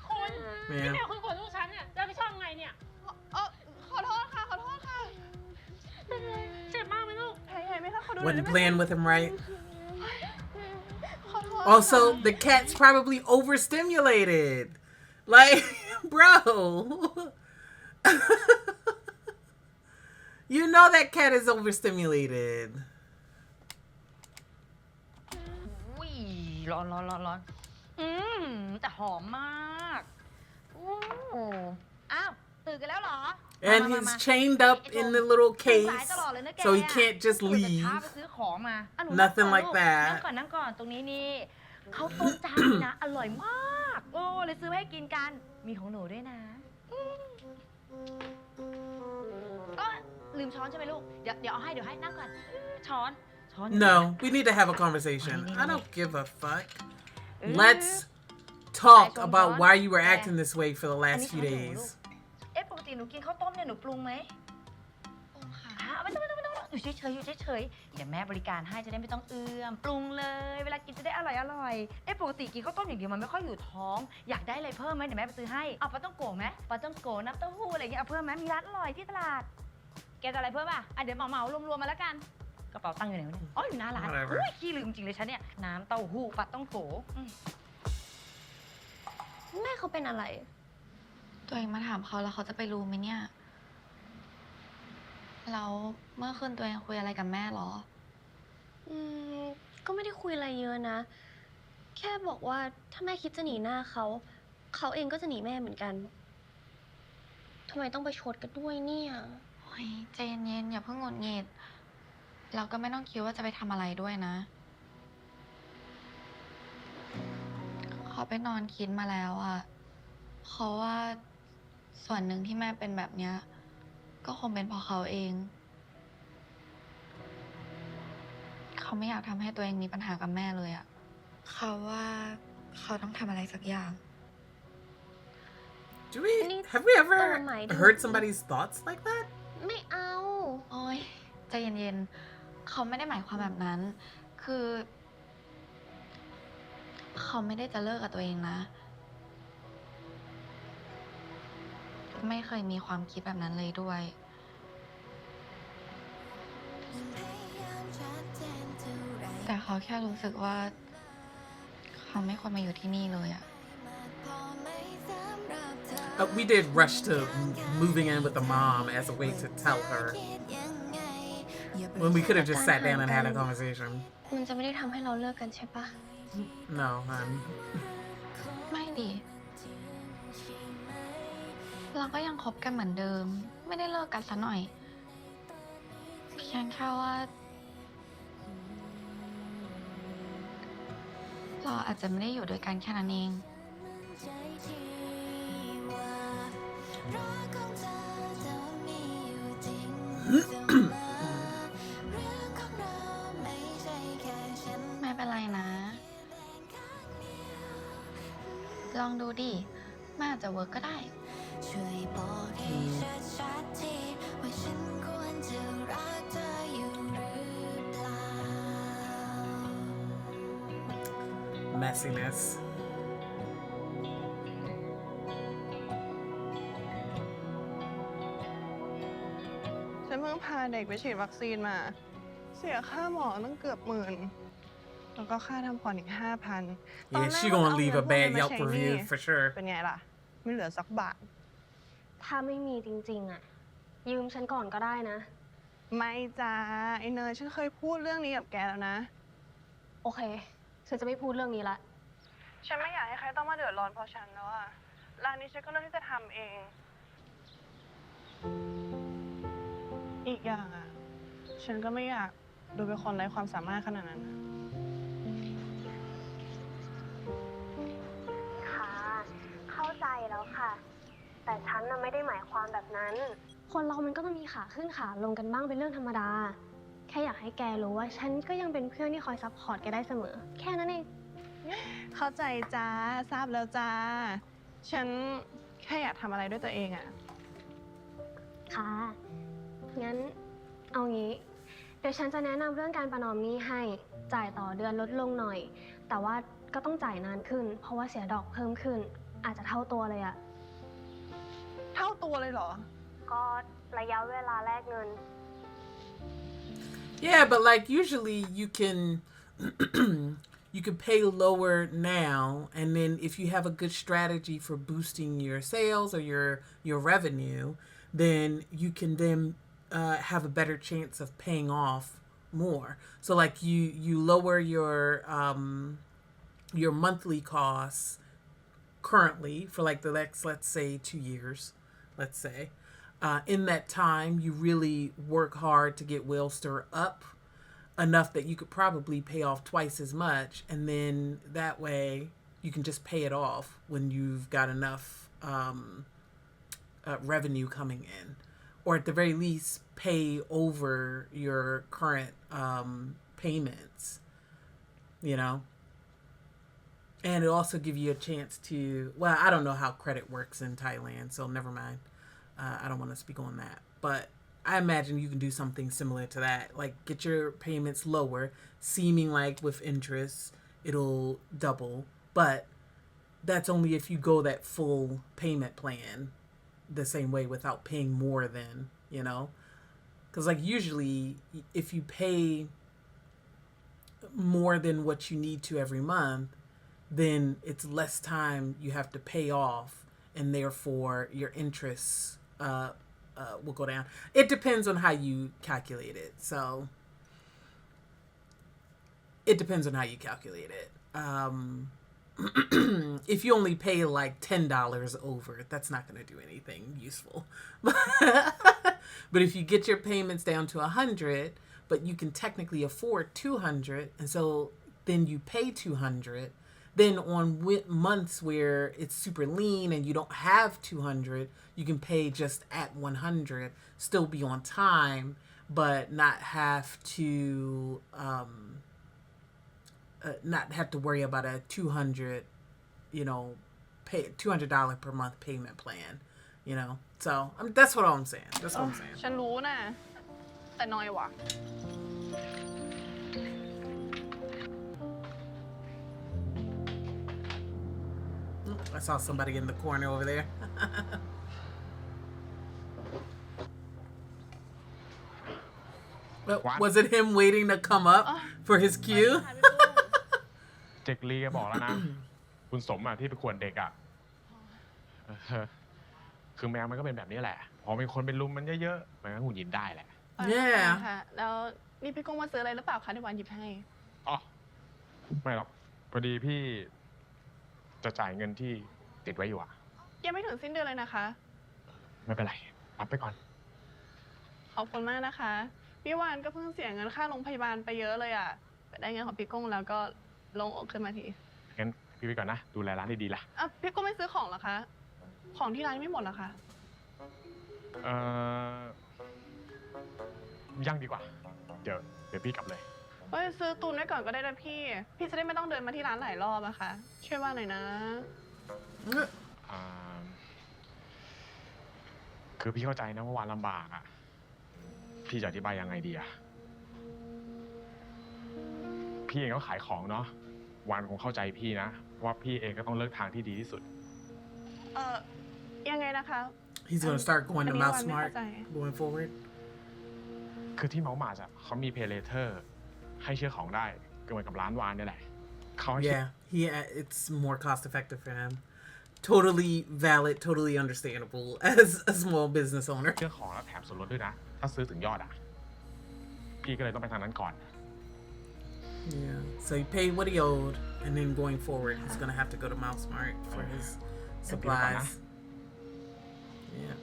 คุณ Yeah. แมวคุณกดลูกฉันเนี่ยจะไปชอบไงเนี่ย ขอโทษค่ะ ขอโทษค่ะ เจ็บมากไหมลูก แผลใหญ่ไหมคะขอดูหน่อยได้ Wasn't ไหม playing with him right. ขอโทษ Also, the cat's probably overstimulated. Like, bro. You know that cat is overstimulated. อุ้ยร้อนแต่หอมมากโอ้อ้าว ตื่นกันแล้วเหรอ And he's chained up in the little ตื่น case, สายตลอดเลยนะแก so he can't just ตื่นแต่ leave. เช้าไปซื้อของมาอ่ะหนู Nothing นั่ง like ก่อนลูก that นั่งก่อนตรงนี้นี่เขาวต้มจานนี่นะ อร่อยมาก โอ้เลยซื้อมาให้กินกัน มีของหนูด้วยนะเอ้ย ลืมช้อนใช่ไหมลูก เดี๋ยวเอาให้นั่งก่อนช้อน No, we need to have a conversation. I don't give a fuck. Let's talk about why you were acting this way for the last few days. ปกติหนูกินข้าวต้มเนี่ยหนูปรุงไหมปรุงค่ะไม่ต้องอยู่เฉยเดี๋ยวแม่บริการให้จะได้ไม่ต้องเอื้อมปรุงเลยเวลากินจะได้อร่อยปกติกินข้าวต้มอย่างเดียวมันไม่ค่อยอยู่ท้องอยากได้อะไรเพิ่มไหมเดี๋ยวแม่ไปซื้อให้เอาปลาต้องโกะไหมปลาต้องโกะน้ำเต้าหู้อะไรเงี้ยเอาเพิ่มไหมมีร้านอร่อยที่ตลาดแกจะอะไรเพิ่มอ่ะเดี๋ยวเหมารวมมาแล้วกันกระเป๋าตังค์อยู่ไหนวะเนี่ยอ๋ออยู่หน้าร้านขี้ลืมจริงเลยฉันเนี่ยน้ำเต้าหู้ปลาต้องโกะแม่เขาเป็นอะไรตัวเองมาถามเขาแล้วเขาจะไปรู้ไหมเนี่ยแล้วเมื่อคืนตัวเองคุยอะไรกับแม่หรอก็ไม่ได้คุยอะไรเยอะนะแค่บอกว่าถ้าแม่คิดจะหนีหน้าเขาเองก็จะหนีแม่เหมือนกันทำไมต้องไปชดกันด้วยเนี่ยโอ้ยใจเย็นๆอย่าเพิ่งหงุดหงิดเราก็ไม่ต้องคิดว่าจะไปทำอะไรด้วยนะเขาไปนอนคิดมาแล้วอะเขาว่าส่วนหนึ่งที่แม่เป็นแบบเนี้ยก็คงเป็นเพราะเขาเองเขาไม่อยากทำให้ตัวเองมีปัญหากับแม่เลยอะเขาว่าเขาต้องทำอะไรสักอย่าง Have we ever heard somebody's thoughts like that? ไม่เอาโอ้ยใจเย็นๆเขาไม่ได้หมายความแบบนั้นคือเขาไม่ได้จะเลิกกับตัวเองนะไม่เคยมีความคิดแบบนั้นเลยด้วยแต่เขาแค่รู้สึกว่าเขาไม่ควรมาอยู่ที่นี่เลยอะ We did rush to moving in with the mom as a way to tell her when we could have just sat down and had a conversation. มันจะไม่ได้ทำให้เราเลิกกันใช่ปะ No, hon. ไม่ดิเราก็ยังคบกันเหมือนเดิมไม่ได้เลิกกันซะหน่อยเพียงแค่ว่าเราอาจจะไม่ได้อยู่ด้วยกันแค่นั้นเองไม่เป็นไรนะลองดูดิมันอาจจะเวิร์กก็ได้ช่วยบอกให้ชัดๆทีว่าฉันควรจะรักเธออยู่หรือเปล่า Messiness. ฉันเพิ่งพาเด็กไปฉีดวัคซีนมาเสียค่าหมอตั้งเกือบ10,000แล้วก็ค่าทำขวัญอีก 5,000 Yeah, she gonna leave a bad Yelp review for sure. เป็นไงล่ะไม่เหลือสักบาทถ้าไม่มีจริงๆอะยืมฉันก่อนก็ได้นะไม่จ้าไอเนยฉันเคยพูดเรื่องนี้กับแกแล้วนะโอเคฉันจะไม่พูดเรื่องนี้ละฉันไม่อยากให้ใครต้องมาเดือดร้อนเพราะฉันแล้วอะร้านนี้ฉันก็เลือกที่จะทำเองอีกอย่างอะฉันก็ไม่อยากดูเป็นคนไร้ความสามารถขนาดนั้นค่ะเข้าใจแล้วค่ะแต่ฉันน่ะไม่ได้หมายความแบบนั้นคนเรามันก็ต้องมีขาขึ้นขาลงกันบ้างเป็นเรื่องธรรมดาแค่อยากให้แกรู้ว่าฉันก็ยังเป็นเพื่อนที่คอยซัพพอร์ตแกได้เสมอแค่นั้นเองเข้าใจจ้าทราบแล้วจ้าฉันแค่อยากทำอะไรด้วยตัวเองอะค่ะงั้นเอางี้เดี๋ยวฉันจะแนะนำเรื่องการประนอมหนี้ให้จ่ายต่อเดือนลดลงหน่อยแต่ว่าก็ต้องจ่ายนานขึ้นเพราะว่าเสียดอกเพิ่มขึ้นอาจจะเท่าตัวเลยอะเท่าตัวเลยเหรอก็ระยะเวลาแลกเงิน Yeah, but like usually you can you can pay lower now, and then if you have a good strategy for boosting your sales or your revenue, then you can then have a better chance of paying off more. So like you lower your monthly costs currently for like the next, let's say 2 years, let's say. In that time, you really work hard to get Wellstar up enough that you could probably pay off twice as much, and then that way you can just pay it off when you've got enough revenue coming in. or at the very least pay over your current payments, you know. And it'll also give you a chance to, well, I don't know how credit works in Thailand, so never mind. I don't want to speak on that. But I imagine you can do something similar to that. Like get your payments lower, seeming like with interest, it'll double. But that's only if you go that full payment plan the same way without paying more than, you know. Because like usually if you pay more than what you need to every month, then it's less time you have to pay off, and therefore your interests will go down. It depends on how you calculate it. So it depends on how you calculate it. If you only pay like $10 over, that's not going to do anything useful. But if you get your payments down to 100, but you can technically afford 200, and so then you pay 200, then on months where it's super lean and you don't have 200, you can pay just at 100, still be on time, but not have to worry about a 200, you know, pay $200 per month payment plan, you know. So that's what I'm saying. That's what I'm saying. ฉันรู้นะแต่น้อยว่ะ I saw somebody in the corner over there. Was it him waiting to come up for his cue? เจคลีก็บอกแล้วนะ คุณสมอ่ะที่ไปขวนเด็กอ่ะคือแมวมันก็เป็นแบบนี้แหละพอมีคนเป็นลุมมันเยอะๆมันก็หงุดหงิดได้แหละ Yeah ค่ะแล้วนี่พี่กุ้งมาซื้ออะไรหรือเปล่าคะที่วันหยิบให้อ๋อไม่หรอกพอดีพี่จะจ่ายเงินที่ติดไว้อยู่อ่ะยังไม่ถึงสิ้นเดือนเลยนะคะไม่เป็นไรรับไปก่อนขอบคุณมากนะคะพี่วานก็เพิ่งเสียเงินค่าโรงพยาบาลไปเยอะเลยอ่ะแต่ได้เงินของพี่กุ้งแล้วก็ลงอกขึ้นมาทีงั้นพี่ไปก่อนนะดูแลร้านดีๆล่ะพี่กุ้งไม่ซื้อของเหรอคะของที่ร้านไม่หมดเหรอคะยังดีกว่าเดี๋ยวพี่กลับเลยซื้อตุนไว้ก่อนก็ได้นะพี่จะได้ไม่ต้องเดินมาที่ร้านหลายรอบอะค่ะช่วยว่าหน่อยนะคือพี่เข้าใจนะว่าวานลำบากอ่ะพี่จะอธิบายยังไงดีอะพี่เองก็ขายของเนาะวานคงเข้าใจพี่นะว่าพี่เองก็ต้องเลือกทางที่ดีที่สุดยังไงนะคะ He's gonna start going to Mouth Smart going forward คือที่เมาส์มาจ้ะเขามีเพย์เลเทอร์ให้เชื่อของได้ก็เหมือนกับร้านวานนี่แหละเขาit's more cost effective for him totally valid totally understandable as a small business owner เชื่อของแล้วแถมส่วนลดด้วยนะถ้าซื้อถึงยอดอ่ะพี่ก็เลยต้องไปทางนั้นก่อน Yeah so he paid what he owed and then going forward he's gonna have to go to Mouth Smart for his supplies yeah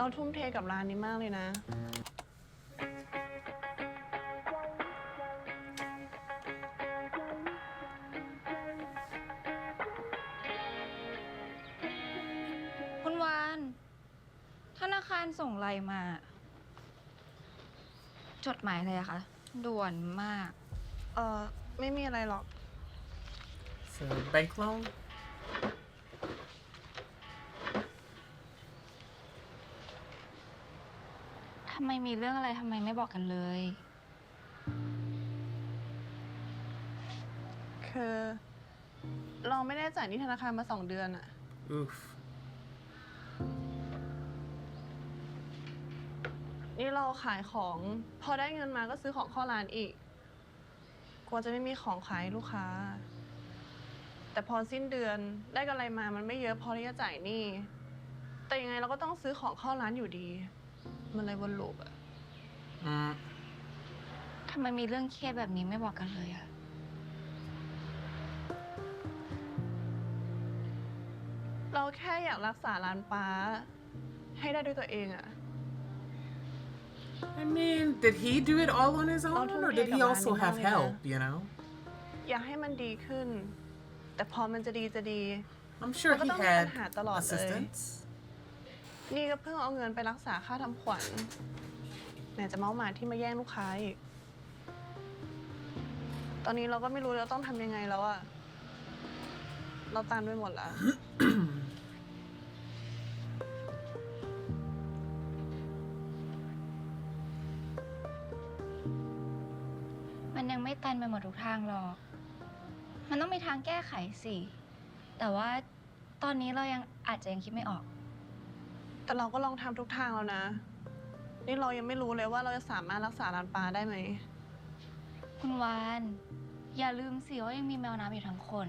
เราทุ่มเทกับร้านนี้มากเลยนะคุณวานธนาคารส่งไลน์มาจดหมายอะไรอะคะด่วนมากไม่มีอะไรหรอก So bank loanทำไมมีเรื่องอะไรทำไมไม่บอกกันเลยคือเราไม่ได้จ่ายหนี้ธนาคารมา2 เดือนอะนี่เราขายของพอได้เงินมาก็ซื้อของเข้าร้านอีกกลัวจะไม่มีของขายลูกค้าแต่พอสิ้นเดือนได้กำไรมามันไม่เยอะพอที่จะจ่ายหนี้แต่ยังไงเราก็ต้องซื้อของเข้าร้านอยู่ดีมันเลยวนลูปอะ ำไมมีเรื่องเครียดแบบนี้ไม่บอกกันเลยอะเราแค่อยากรักษาร้านป้าให้ได้ด้วยตัวเองอะ I mean, did he do it all on his own, or did he also have help? You know. อยากให้มันดีขึ้น แต่พอมันจะดี I'm sure he had assistance. นี่ก็เพิ่งเอาเงินไปรักษาค่าทำขวัญไหนจะเมาหมาที่มาแย่งลูกค้าอีกตอนนี้เราก็ไม่รู้เราต้องทำยังไงแล้วอะเราตันไปหมดแล้ว มันยังไม่ตันไปหมดทุกทางหรอก มันต้องมีทางแก้ไขสิ แต่ว่าตอนนี้เราอาจจะยังคิดไม่ออก แต่เราก็ลองทำทุกทางแล้วนะ นี่เรายังไม่รู้เลยว่าเราจะสามารถรักษาร้านปลาได้ไหม คุณวานอย่าลืมสิว่ายังมีแมวน้ำอยู่ทั้งคน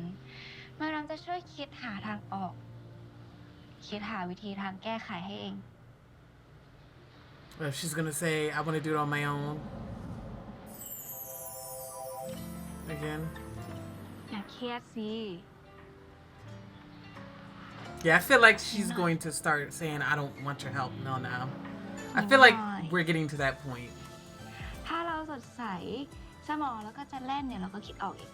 แมวน้ำจะช่วยคิดหาทางออก คิดหาวิธีทางแก้ไขให้เอง If she's gonna say, I want to do it on my own. Again. อย่าเครียดสิ Yeah, I feel like she's going to start saying, I don't want your help. No, now. I feel like we're getting to that point. ถ้าเราสดใสสมองแล้วก็จะแล่นเนี่ยเราก็คิดออกอีก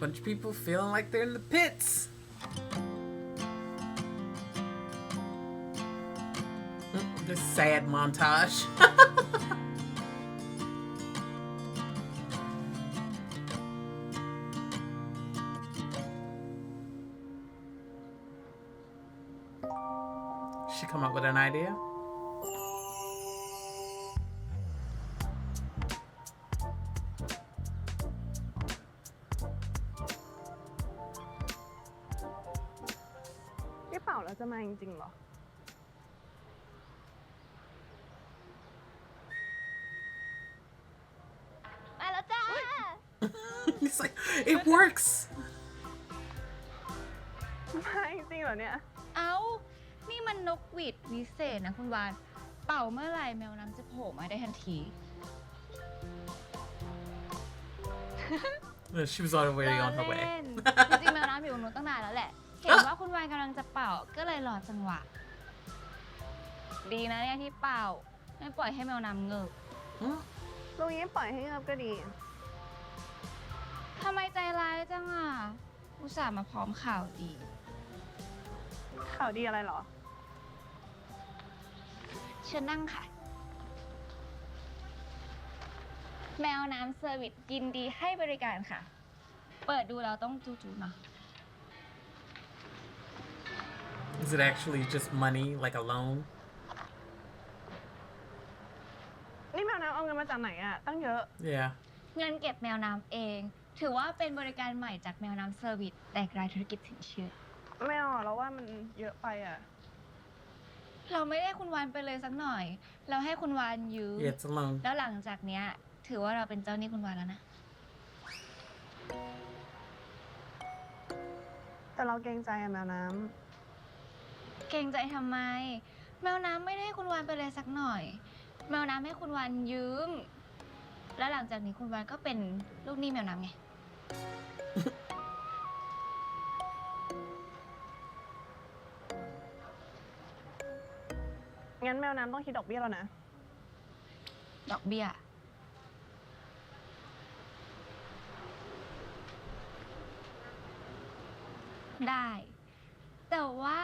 Bunch of people feeling like they're in the pits. This sad montage. She come up with an idea.เปล่าแล้วจะมาจริงๆหรอ มาแล้วจ้า It's like, it works. มาจริงๆเหรอเนี่ย เอานี่มันนกหวีดวิเศษนะคุณวาน เป่าเมื่อไหร่แมวน้ำจะโผล่มาได้ทันที She was already on her way. จริงๆแมวน้ำอยู่ตรงนู้นตั้งนานแล้วแหละ เห็นว่าคุณวานกำลังจะเป่าก็เลยรอจังหวะ ดีนะเนี่ยที่เป่าไม่ปล่อยให้แมวน้ำเงิบ ตรงนี้ปล่อยให้เงียบก็ดี ทำไมใจร้ายจังอ่ะ อุตส่าห์มาพร้อมข่าวดี ข่าวดีอะไรหรอ เชิญนั่งค่ะ แมวน้ำเซอร์วิสยินดีให้บริการค่ะ เปิดดูแล้วต้องจูๆเนาะ Is it actually just money, like a loan? นี่แมวน้ำเอาเงินมาจากไหนอะตั้งเยอะ Yeah. เงินเก็บแมวน้ำเอง ถือว่าเป็นบริการใหม่จากแมวน้ำเซอร์วิสแตกรายธุรกิจสินเชื่อ ไม่เอาเราว่ามันเยอะไปอะ เราไม่ได้คุณวานไปเลยสักหน่อย เราให้คุณวานยืม Yeah, it's a loan. แล้วหลังจากเนี้ย ถือว่าเราเป็นเจ้าหนี้คุณวานแล้วนะ แต่เราเกรงใจอะแมวน้ เกรงใจทำไม แมวน้ำไม่ได้ให้คุณวานไปเลยสักหน่อย แมวน้ำให้คุณวานยืม แล้วหลังจากนี้คุณวานก็เป็นลูกหนี้แมวน้ำไง ำงั้นแมวน้ำต้องคิดดอกเบี้ยแล้วนะ ดอกเบี้ย ได้ แต่ว่า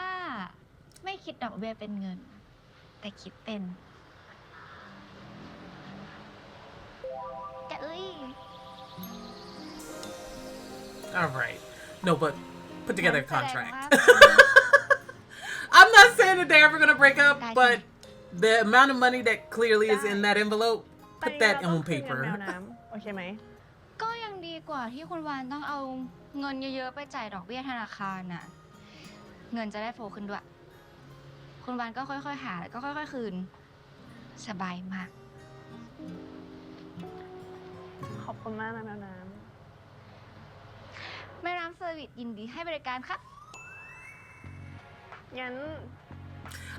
ไม่คิดดอกเบี้ยเป็นเงิน แต่คิดเป็น All right. No, but put together a แสดงว่า contract. I'm not saying that they're ever gonna break up, but the amount of money that clearly is in that envelope, ตอน put นี้ that เราต้อง on คืนเงิน paper. แมวน้ำโอเคไหม ก็ยังดีกว่าที่คุณวานต้องเอาเงินเยอะๆไปจ่ายดอกเบี้ยธนาคารน่ะ เงินจะได้โฟขึ้นด้วย คุณวานก็ค่อยๆหาแล้วก็ค่อยๆคืน สบายมาก ขอบคุณมากนะแมวน้ แม่น้ำเซอร์วิสยินดีให้บริการครับ ำงั้น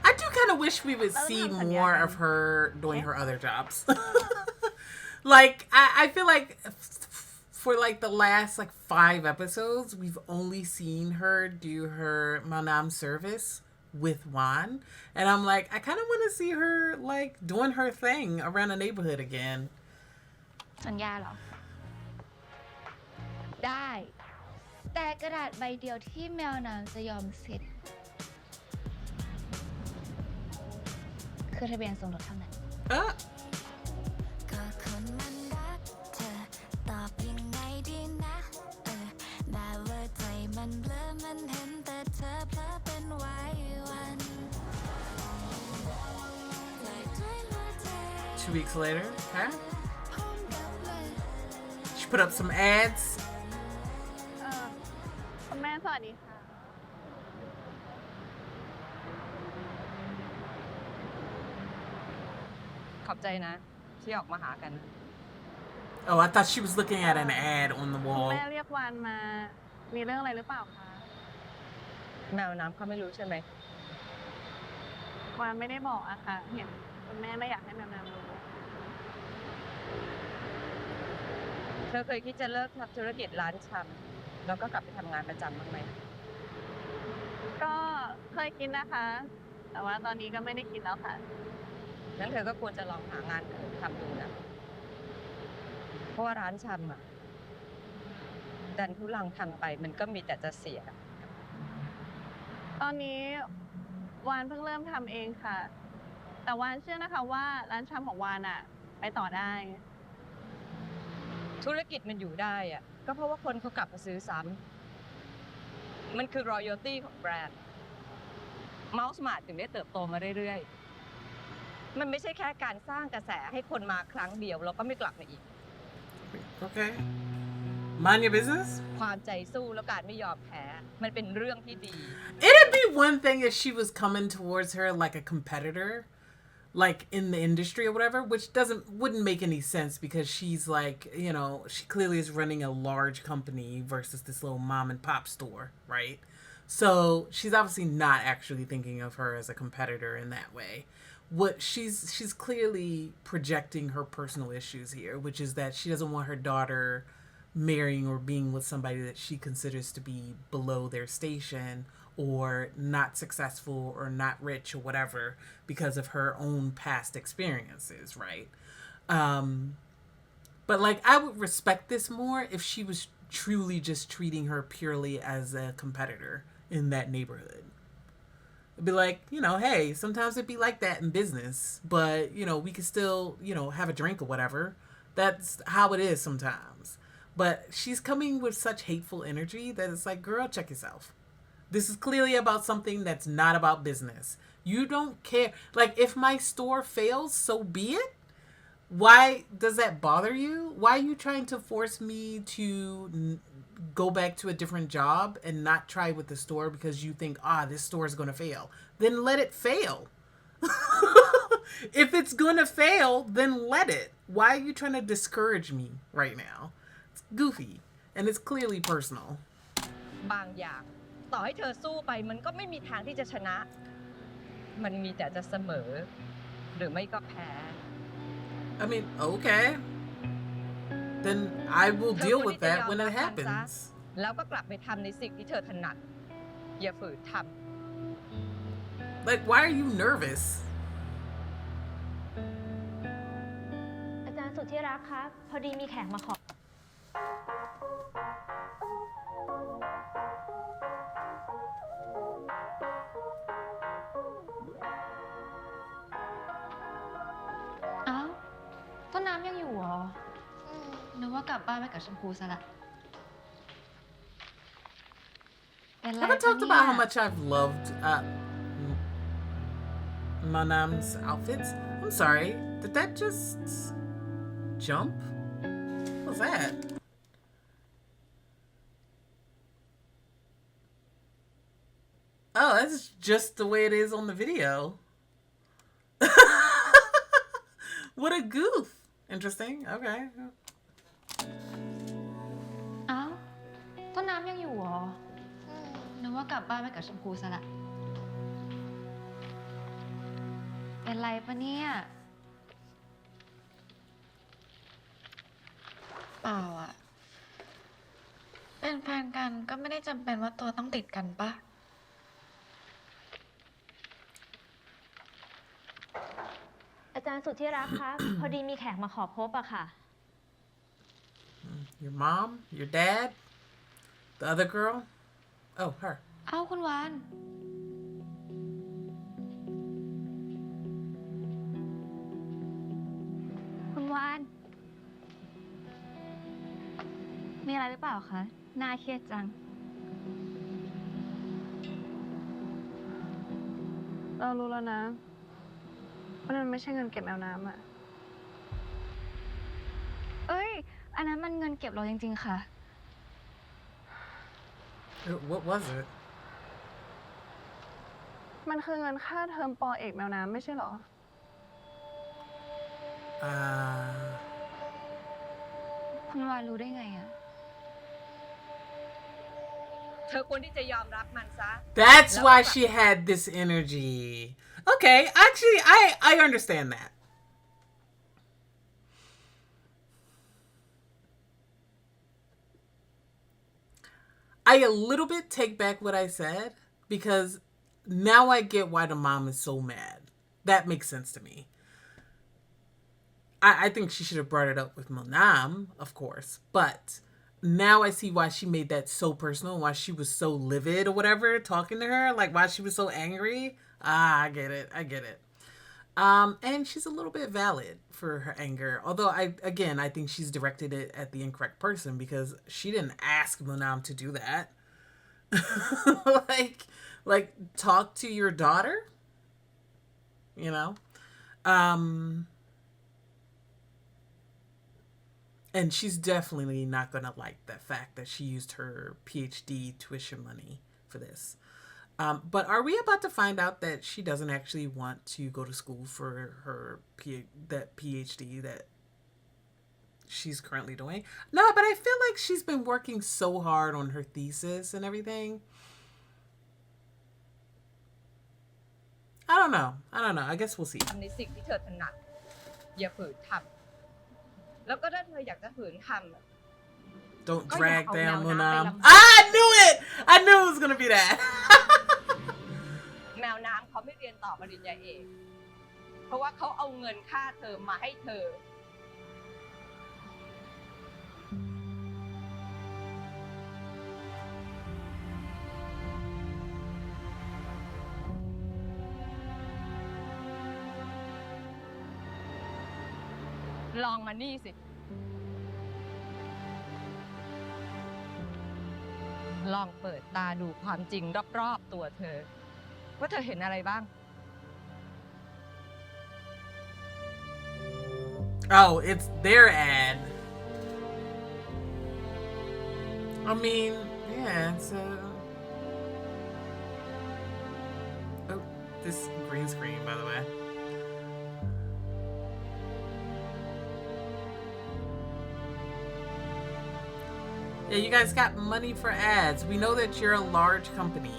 I do kind of wish we would see more of her doing her other jobs. Like, I feel like for like the last like 5 episodes, we've only seen her do her Manam service with Juan. And I'm like, I kind of want to see her like doing her thing around the neighborhood again. สัญญาเหรอ ได้ แต่กระดาษใบเดียวที่แมวน้ำจะยอมเซ็นคือทะเบียนสมรสเท่านั้น ก็คนมันรักเธอตอบยังไงดีนะแม้ว่าใจมันเบลอมันเห็นแต่เธอเพลอเป็นไว้วัน 2 weeks later, huh? She put up some ads. คุณแม่สวัสดีค่ะ ขอบใจนะที่ออกมาหากัน Oh, I thought she was looking at an ad on the คุณ wall. แม่เรียกวานมา มีเรื่องอะไรหรือเปล่าคะ แมวน้ำเขาไม่รู้ใช่ไหม วานไม่ได้บอกอะค่ะ เห็นคุณแม่ไม่อยากให้แมวน้ำรู้ เธอเคยคิดจะเลิกทำธุรกิจร้านชำแล้วก็กลับไปทำงานประจำบ้างไหม ก็เคยกินนะคะ แต่ว่าตอนนี้ก็ไม่ได้กินแล้วค่ะ งั้นเธอก็ควรจะลองหางานอื่นทำดูนะ เพราะว่าร้านชำดันทุลังทำไปมันก็มีแต่จะเสีย ตอนนี้วานเพิ่งเริ่มทำเองค่ะ แต่วานเชื่อนะคะว่าร้านชำของวานอะไปต่อได้ ธุรกิจมันอยู่ได้อะก็เพราะว่าคนเขากลับมาซื้อซ้ำมันคือ royalty ของแบรนด์ Mouse Smart ถึงได้เติบโตมาเรื่อยๆ มันไม่ใช่แค่การสร้างกระแสให้คนมาครั้งเดียวแล้วก็ไม่กลับมาอีก Okay. Mind your business. ความใจสู้แล้วการไม่ยอมแพ้มันเป็นเรื่องที่ดี It'd be one thing if she was coming towards her like a competitor, like in the industry or whatever, which wouldn't make any sense because she's like, you know, she clearly is running a large company versus this little mom and pop store, right? So she's obviously not actually thinking of her as a competitor in that way. What she's clearly projecting her personal issues here, which is that she doesn't want her daughter marrying or being with somebody that she considers to be below their station or not successful or not rich or whatever because of her own past experiences, right? But like I would respect this more if she was truly just treating her purely as a competitor in that neighborhood. It'd be like, you know, hey, sometimes it'd be like that in business, but you know, we could still, you know, have a drink or whatever. That's how it is sometimes. But she's coming with such hateful energy that it's like, girl, check yourself. This is clearly about something that's not about business. You don't care. Like, if my store fails, so be it. Why does that bother you? Why are you trying to force me to go back to a different job and not try with the store because you think, this store is going to fail? Then let it fail. If it's going to fail, then let it. Why are you trying to discourage me right now? It's goofy. And it's clearly personal. บางอย่างต่อให้เธอสู้ไปมันก็ไม่มีทางที่จะชนะ มันมีแต่จะเสมอ หรือไม่ก็แพ้ I mean, okay. Then I will deal with that when it happens. แล้วก็กลับไปทำในสิ่งที่เธอถนัด อย่าฝืนทำ Like, why are you nervous? อาจารย์สุดที่รักครับ พอดีมีแขกมาขอ เอ้าต้นน้ำยังอยู่เหรอนึกว่า ว่ากลับบ้านไปกับชมพูซะละ Haven't talked about how much I've loved Manam's outfits. I'm sorry. Did that just jump? What was that? Oh, that's just the way it is on the video. What a goof. Interesting. Okay. อ้าวต้นน้ำยังอยู่เหรอนึกว่ากลับบ้านไปกับชมพูซะละเป็นไรปะเนี่ยเปล่าอะเป็นแฟนกันก็ไม่ได้จำเป็นว่าตัวต้องติดกันปะอาจารย์สุดที่รักคะ พอดีมีแขกมาขอพบอะค่ะ Your mom? Your dad? The other girl? Oh, her. เอ้าคุณวานคุณวานมีอะไรหรือเปล่าคะน่าเครียดจัง เรารู้แล้วนะว่ามันไม่ใช่เงินเก็บแมวน้ำอะ เอ้ยอันนั้นมันเงินเก็บเราจริงๆค่ะ What was it? มันคือเงินค่าเทอมป.เอกแมวน้ำไม่ใช่เหรอ คุณวานรู้ได้ไงอะ เธอควรที่จะยอมรับมันซะ That's why she had this energy. Okay, actually, I understand that. I a little bit take back what I said because now I get why the mom is so mad. That makes sense to me. I think she should have brought it up with Monam, of course, but now I see why she made that so personal, why she was so livid or whatever talking to her, like why she was so angry. I get it. And she's a little bit valid for her anger. Although I think she's directed it at the incorrect person because she didn't ask Monam to do that. like talk to your daughter, you know? And she's definitely not going to like the fact that she used her PhD tuition money for this. But are we about to find out that she doesn't actually want to go to school for her that PhD that she's currently doing? No, but I feel like she's been working so hard on her thesis and everything. I don't know. I guess we'll see. ทำในสิ่งที่เธอถนัดอย่าฝืนทำแล้วก็ถ้าเธออยากจะฝืนทำ Don't drag down Monam. I knew it! I knew it was gonna be that. แมวน้ำเขาไม่เรียนต่อปริญญาเอกเพราะว่าเขาเอาเงินค่าเทอมมาให้เธอลองมานี่สิลองเปิดตาดูความจริงรอบๆตัวเธอว่าเธอเห็นอะไรบ้าง Oh, it's their ad. I mean, yeah, it's oh, this green screen, by the way. Yeah, you guys got money for ads. We know that you're a large company.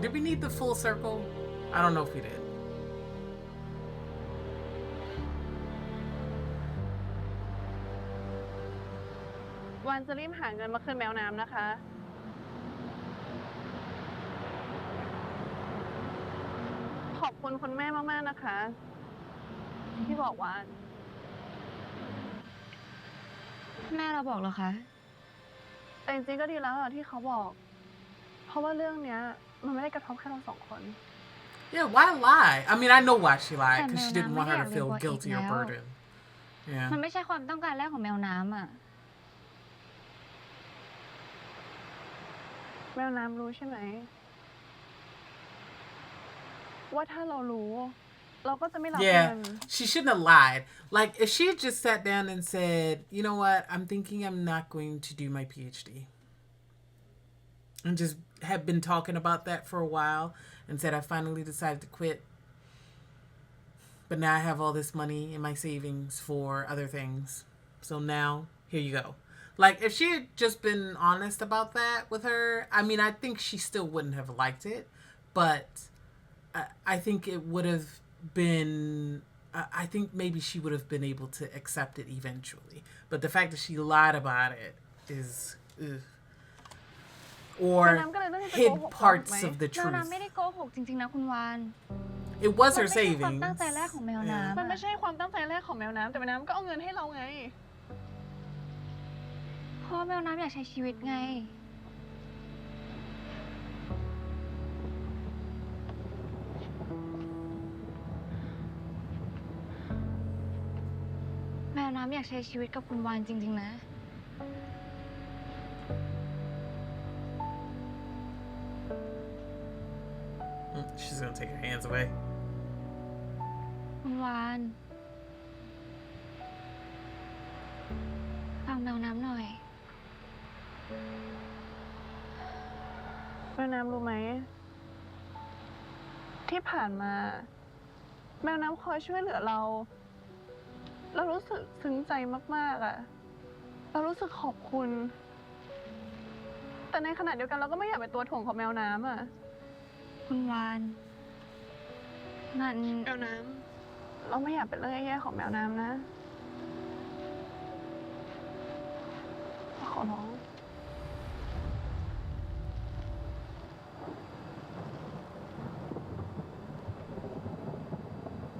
Did we need the full circle? I don't know if we did. วันจะรีบหาเงินมาคืนแมวน้ำนะคะ ขอบคุณคุณแม่มากๆนะคะ ที่บอกว่า แม่เราบอกเหรอคะ แต่จริงๆก็ดีแล้วอะที่เขาบอก เพราะว่าเรื่องเนี้ย มันไม่ได้กระทบแค่เราสองคน Yeah, why lie? I mean, I know why she lied, แต่ because แมว she didn't น้ำ want ไม่ her ได้ to อยากเลี้ยง feel วัวอีก guilty or แล้ว burden. Yeah. มันไม่ใช่ความต้องการแรกของแมวน้ำอ่ะ แมวน้ำรู้ใช่ไหมว่าถ้าเรารู้เราก็จะไม่รับเงิ Yeah, น she shouldn't have lied. Like, if she had just sat down and said, you know what, I'm thinking I'm not going to do my PhD. And just had been talking about that for a while and said, I finally decided to quit. But now I have all this money in my savings for other things. So now, here you go. Like, if she had just been honest about that with her, I mean, I think she still wouldn't have liked it. But I think it would have been, I think maybe she would have been able to accept it eventually. But the fact that she lied about it is, ugh. Or แมวน้ำก็เลยเลือกที่จะโก hid หกเราถูก parts ไหม of the แมวน้ำ truth. ไม่ได้โกหกจริงๆนะคุณวาน It was มัน her ไม่ใช่ความ savings. ตั้งใจแรกของแมวน้ำ มันไม่ อะ ใช่ความตั้งใจแรกของแมวน้ำแต่แมวน้ำก็เอาเงินให้เราไง เพราะแมวน้ำอยากใช้ชีวิตไง แมวน้ำอยากใช้ชีวิตกับคุณวานจริงๆนะ She's gonna take her hands away. คุณวานฟังแมวน้ำหน่อย แมวน้ำรู้ไหมที่ผ่านมาแมวน้ำคอยช่วยเหลือเรารู้สึกซึ้งใจมากๆอ่ะเรารู้สึกขอบคุณ แต่ในขณะเดียวกันเราก็ไม่อยากเป็นตัวถ่วงของแมวน้ำอ่ะ คุณวาน มัน แมวน้ำเราไม่อยากเป็นเรื่องแย่ๆของแมวน้ำนะขอร้อง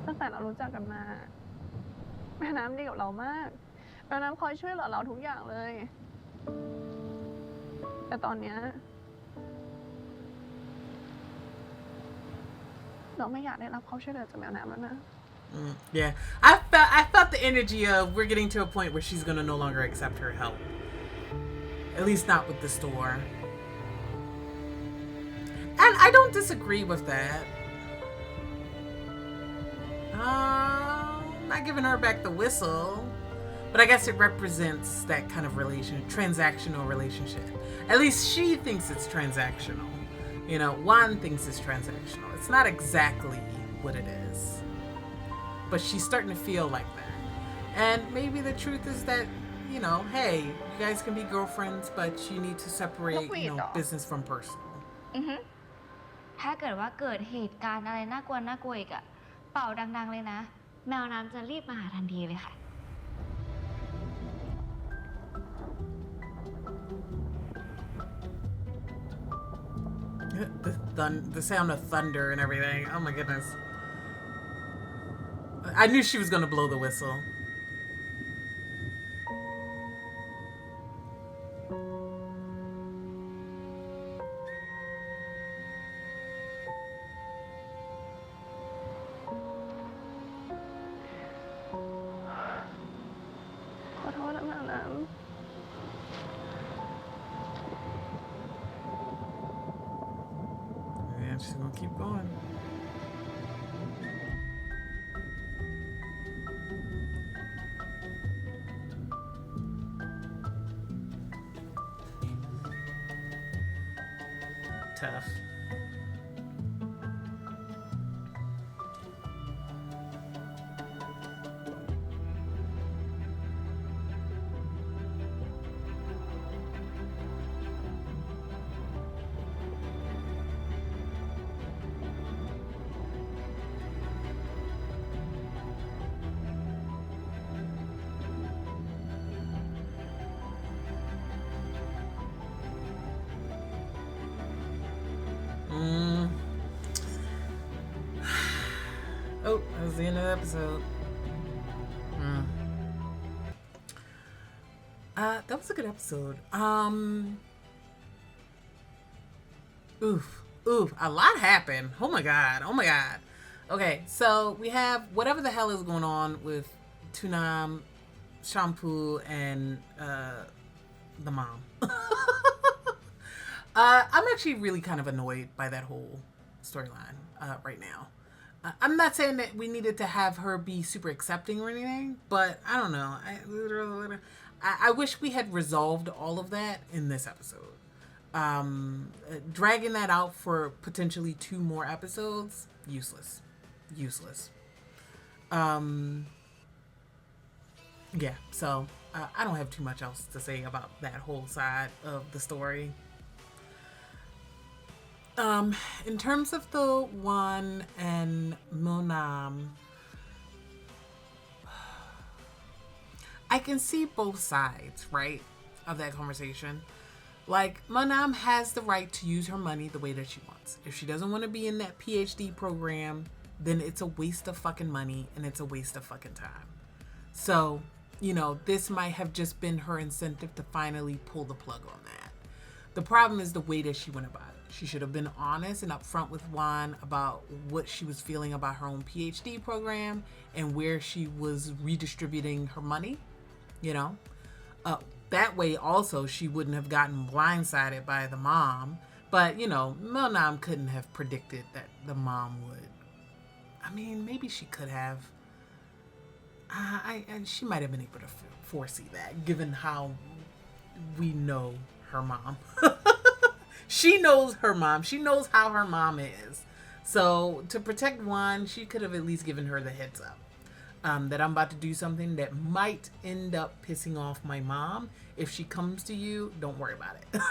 ตั้งแต่เรารู้จักกันมาแม่น้ำดีกับเรามากแม่น้ำคอยช่วยเหลือเราทุกอย่างเลย แต่ตอนเนี้ยเราไม่อยากได้รับความช่วยเหลือจากแมวน้ำแล้วนะ Yeah, I felt the energy of we're getting to a point where she's gonna no longer accept her help. At least not with the store. And I don't disagree with that. Not giving her back the whistle, but I guess it represents that kind of transactional relationship. At least she thinks it's transactional. You know, Juan thinks it's transactional. It's not exactly what it is. But she's starting to feel like that. And maybe the truth is that, you know, hey, you guys can be girlfriends, but you need to separate, you know, business from personal. ถ้าเกิดว่าเกิดเหตุการณ์อะไรน่ากลัวอีกอะเป่าดังๆเลยนะ แมวน้ำจะรีบมาหาทันทีเลยค่ะ The sound of thunder and everything. Oh my goodness. I knew she was gonna blow the whistle. And she's gonna keep going. Tough. Oh, that was the end of the episode. That was a good episode. Oof. Ooh, a lot happened. Oh my god. Oh my god. Okay, so we have whatever the hell is going on with Tunam, Shampoo, and the mom. I'm actually really kind of annoyed by that whole storyline right now. I'm not saying that we needed to have her be super accepting or anything, but I don't know. I wish we had resolved all of that in this episode. Dragging that out for potentially 2 more episodes, useless. Yeah, so I don't have too much else to say about that whole side of the story. In terms of the Wan and Monam, I can see both sides, right, of that conversation. Like, Monam has the right to use her money the way that she wants. If she doesn't want to be in that PhD program, then it's a waste of fucking money and it's a waste of fucking time. So, you know, this might have just been her incentive to finally pull the plug on that. The problem is the way that she went about it. She should have been honest and upfront with Juan about what she was feeling about her own PhD program and where she was redistributing her money, you know. That way also she wouldn't have gotten blindsided by the mom. But, you know, Milnam couldn't have predicted that the mom would. I mean, maybe she could have. And she might have been able to foresee that, given how we know her mom. She knows her mom. She knows how her mom is. So to protect Juan, she could have at least given her the heads up. That I'm about to do something that might end up pissing off my mom. If she comes to you, don't worry about it.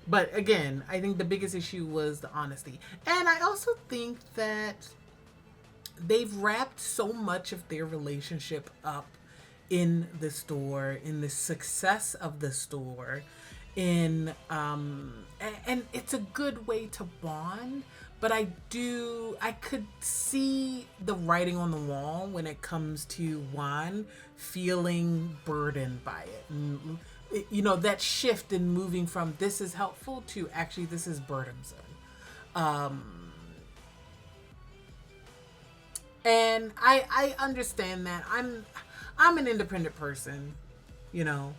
But again, I think the biggest issue was the honesty. And I also think that they've wrapped so much of their relationship up in the store, in the success of the store, and it's a good way to bond. But I could see the writing on the wall when it comes to Juan feeling burdened by it. And, you know, that shift in moving from this is helpful to actually this is burdensome. And I understand that. I'm an independent person, you know.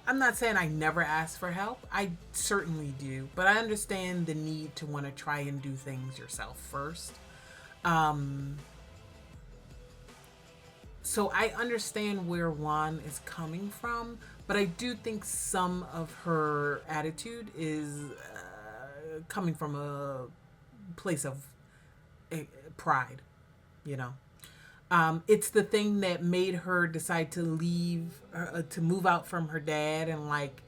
I'm not saying I never ask for help. I certainly do. But I understand the need to want to try and do things yourself first. So I understand where Juan is coming from. But I do think some of her attitude is coming from a place of pride, you know. It's the thing that made her decide to leave, to move out from her dad and like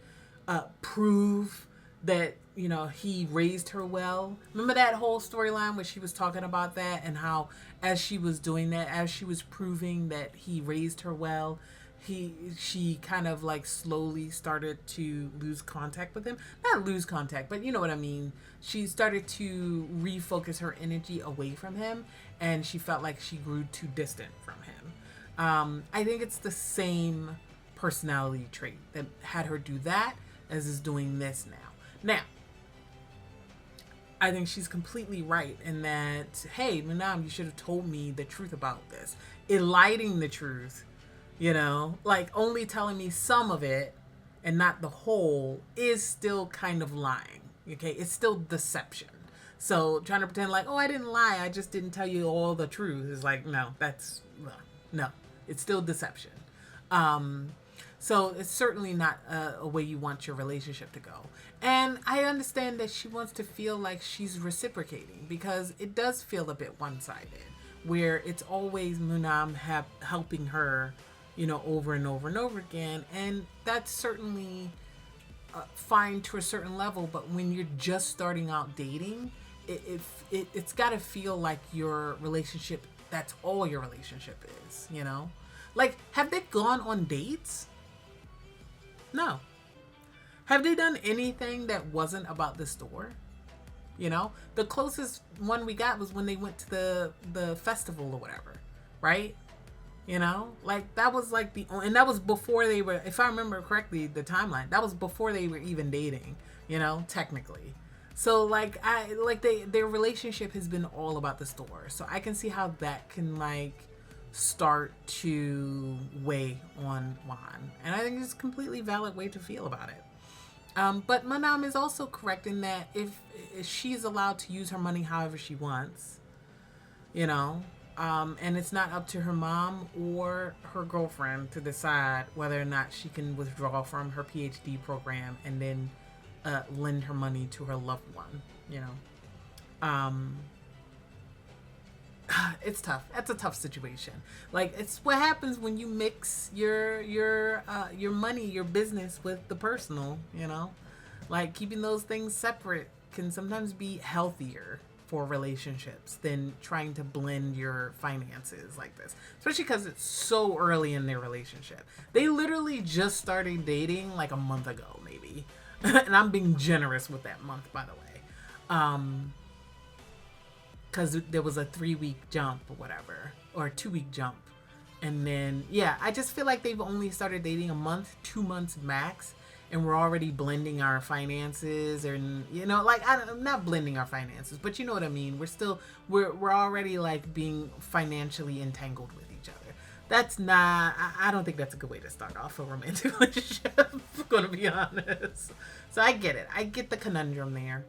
prove that, you know, he raised her well. Remember that whole storyline where she was talking about that and how as she was doing that, as she was proving that he raised her well, she kind of like slowly started to lose contact with him. Not lose contact, but you know what I mean. She started to refocus her energy away from him, and she felt like she grew too distant from him. I think it's the same personality trait that had her do that as is doing this now. Now, I think she's completely right in that, hey, Munam, you should have told me the truth about this. Eliding the truth, you know, like only telling me some of it and not the whole is still kind of lying. Okay, it's still deception. So trying to pretend like, oh, I didn't lie, I just didn't tell you all the truth is like, no, no, it's still deception. So it's certainly not a way you want your relationship to go. And I understand that she wants to feel like she's reciprocating, because it does feel a bit one-sided, where it's always Munam helping her, you know, over and over and over again. And that's certainly fine to a certain level, but when you're just starting out dating, it's got to feel like your relationship, that's all your relationship is, you know? Like, have they gone on dates? No. Have they done anything that wasn't about the store? You know, the closest one we got was when they went to the festival or whatever, right? You know, like that was like and that was before they were, if I remember correctly, the timeline, that was before they were even dating, you know, technically. So like their relationship has been all about the store. So I can see how that can like start to weigh on Juan. And I think it's a completely valid way to feel about it. But Madame is also correct in that if she's allowed to use her money however she wants, you know, and it's not up to her mom or her girlfriend to decide whether or not she can withdraw from her PhD program and then lend her money to her loved one, you know. It's tough. That's a tough situation. Like, it's what happens when you mix your money, your business with the personal, you know. Like, keeping those things separate can sometimes be healthier for relationships than trying to blend your finances like this, especially because it's so early in their relationship. They literally just started dating like a month ago, maybe. And I'm being generous with that month, by the way. Because there was a 3-week jump or whatever, or a 2-week jump. And then, yeah, I just feel like they've only started dating a month, 2 months max, and we're already blending our finances, and, you know, like, I'm not blending our finances, but you know what I mean. We're already like being financially entangled with each other. That's not, I don't think that's a good way to start off a romantic relationship, I'm gonna be honest. So I get it. I get the conundrum there.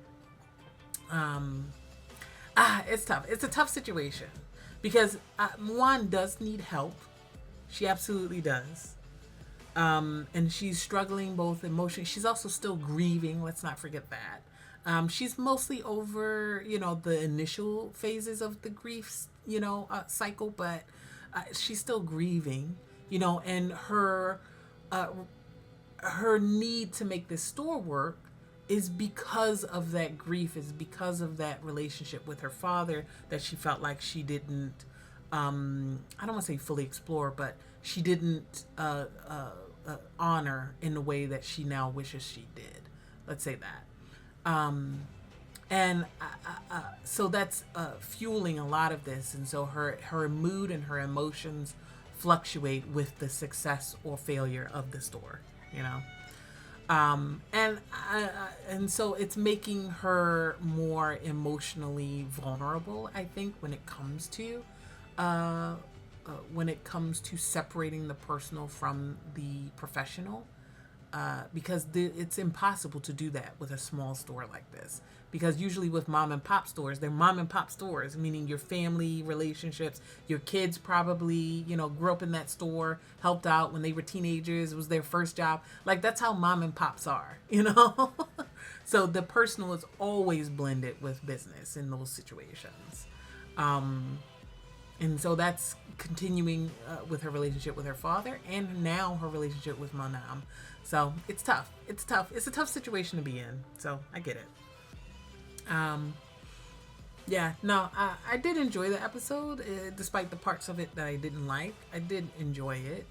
It's tough. It's a tough situation because Muan does need help. She absolutely does. And she's struggling both emotionally. She's also still grieving. Let's not forget that. She's mostly over, you know, the initial phases of the grief, you know, cycle, but she's still grieving, you know, and her need to make this store work is because of that grief, is because of that relationship with her father that she felt like she didn't, I don't want to say fully explore, but she didn't honor in the way that she now wishes she did. Let's say that. So that's fueling a lot of this. And so her mood and her emotions fluctuate with the success or failure of the store, you know? And so it's making her more emotionally vulnerable, I think, when it comes to separating the personal from the professional, because it's impossible to do that with a small store like this. Because usually with mom and pop stores, they're mom and pop stores, meaning your family relationships, your kids probably, you know, grew up in that store, helped out when they were teenagers, it was their first job. Like, that's how mom and pops are, you know? So the personal is always blended with business in those situations. And so that's continuing with her relationship with her father and now her relationship with Manam. So it's tough. It's tough. It's a tough situation to be in. So I get it. Yeah, no, I did enjoy the episode, despite the parts of it that I didn't like. I did enjoy it.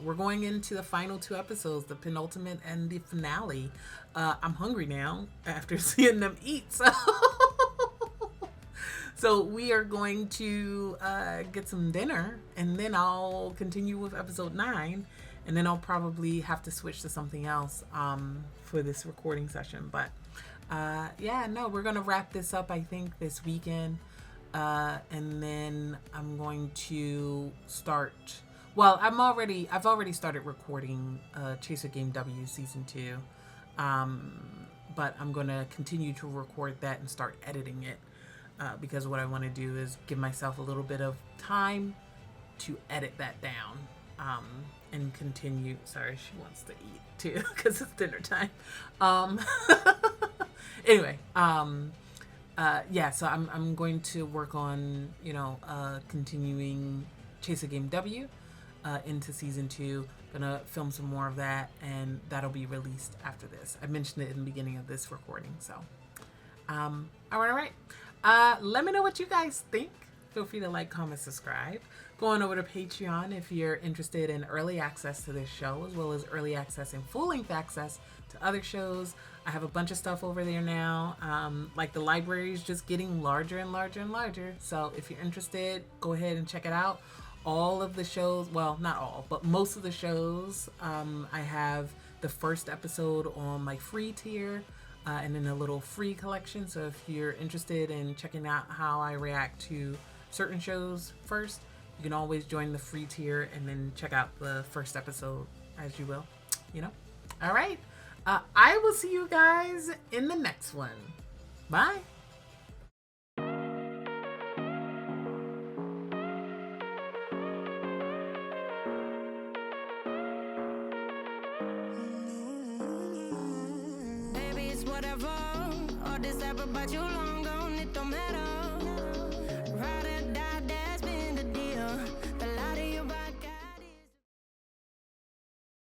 We're going into the final 2 episodes, the penultimate and the finale. I'm hungry now after seeing them eat, so we are going to get some dinner, and then I'll continue with episode 9, and then I'll probably have to switch to something else for this recording session, but yeah, no, we're gonna wrap this up, I think, this weekend, and then I'm going to start, well, I've already started recording Chaser Game W season 2, but I'm gonna continue to record that and start editing it, because what I want to do is give myself a little bit of time to edit that down, and continue. Sorry, she wants to eat too because it's dinner time. Anyway, yeah, so I'm going to work on, you know, continuing Chase a Game W into season 2. Gonna film some more of that, and that'll be released after this. I mentioned it in the beginning of this recording, so all right. Let me know what you guys think. Feel free to like, comment, subscribe. Go on over to Patreon if you're interested in early access to this show, as well as early access and full-length access to other shows. I have a bunch of stuff over there now. Like, the library is just getting larger and larger and larger. So if you're interested, go ahead and check it out. all of the shows, well, not all, but most of the shows, I have the first episode on my free tier and in a little free collection. So if you're interested in checking out how I react to certain shows first, you can always join the free tier and then check out the first episode as you will, you know? All right. I will see you guys in the next one. Bye. Baby, it's whatever. All this ever, but you long gone, it don't matter.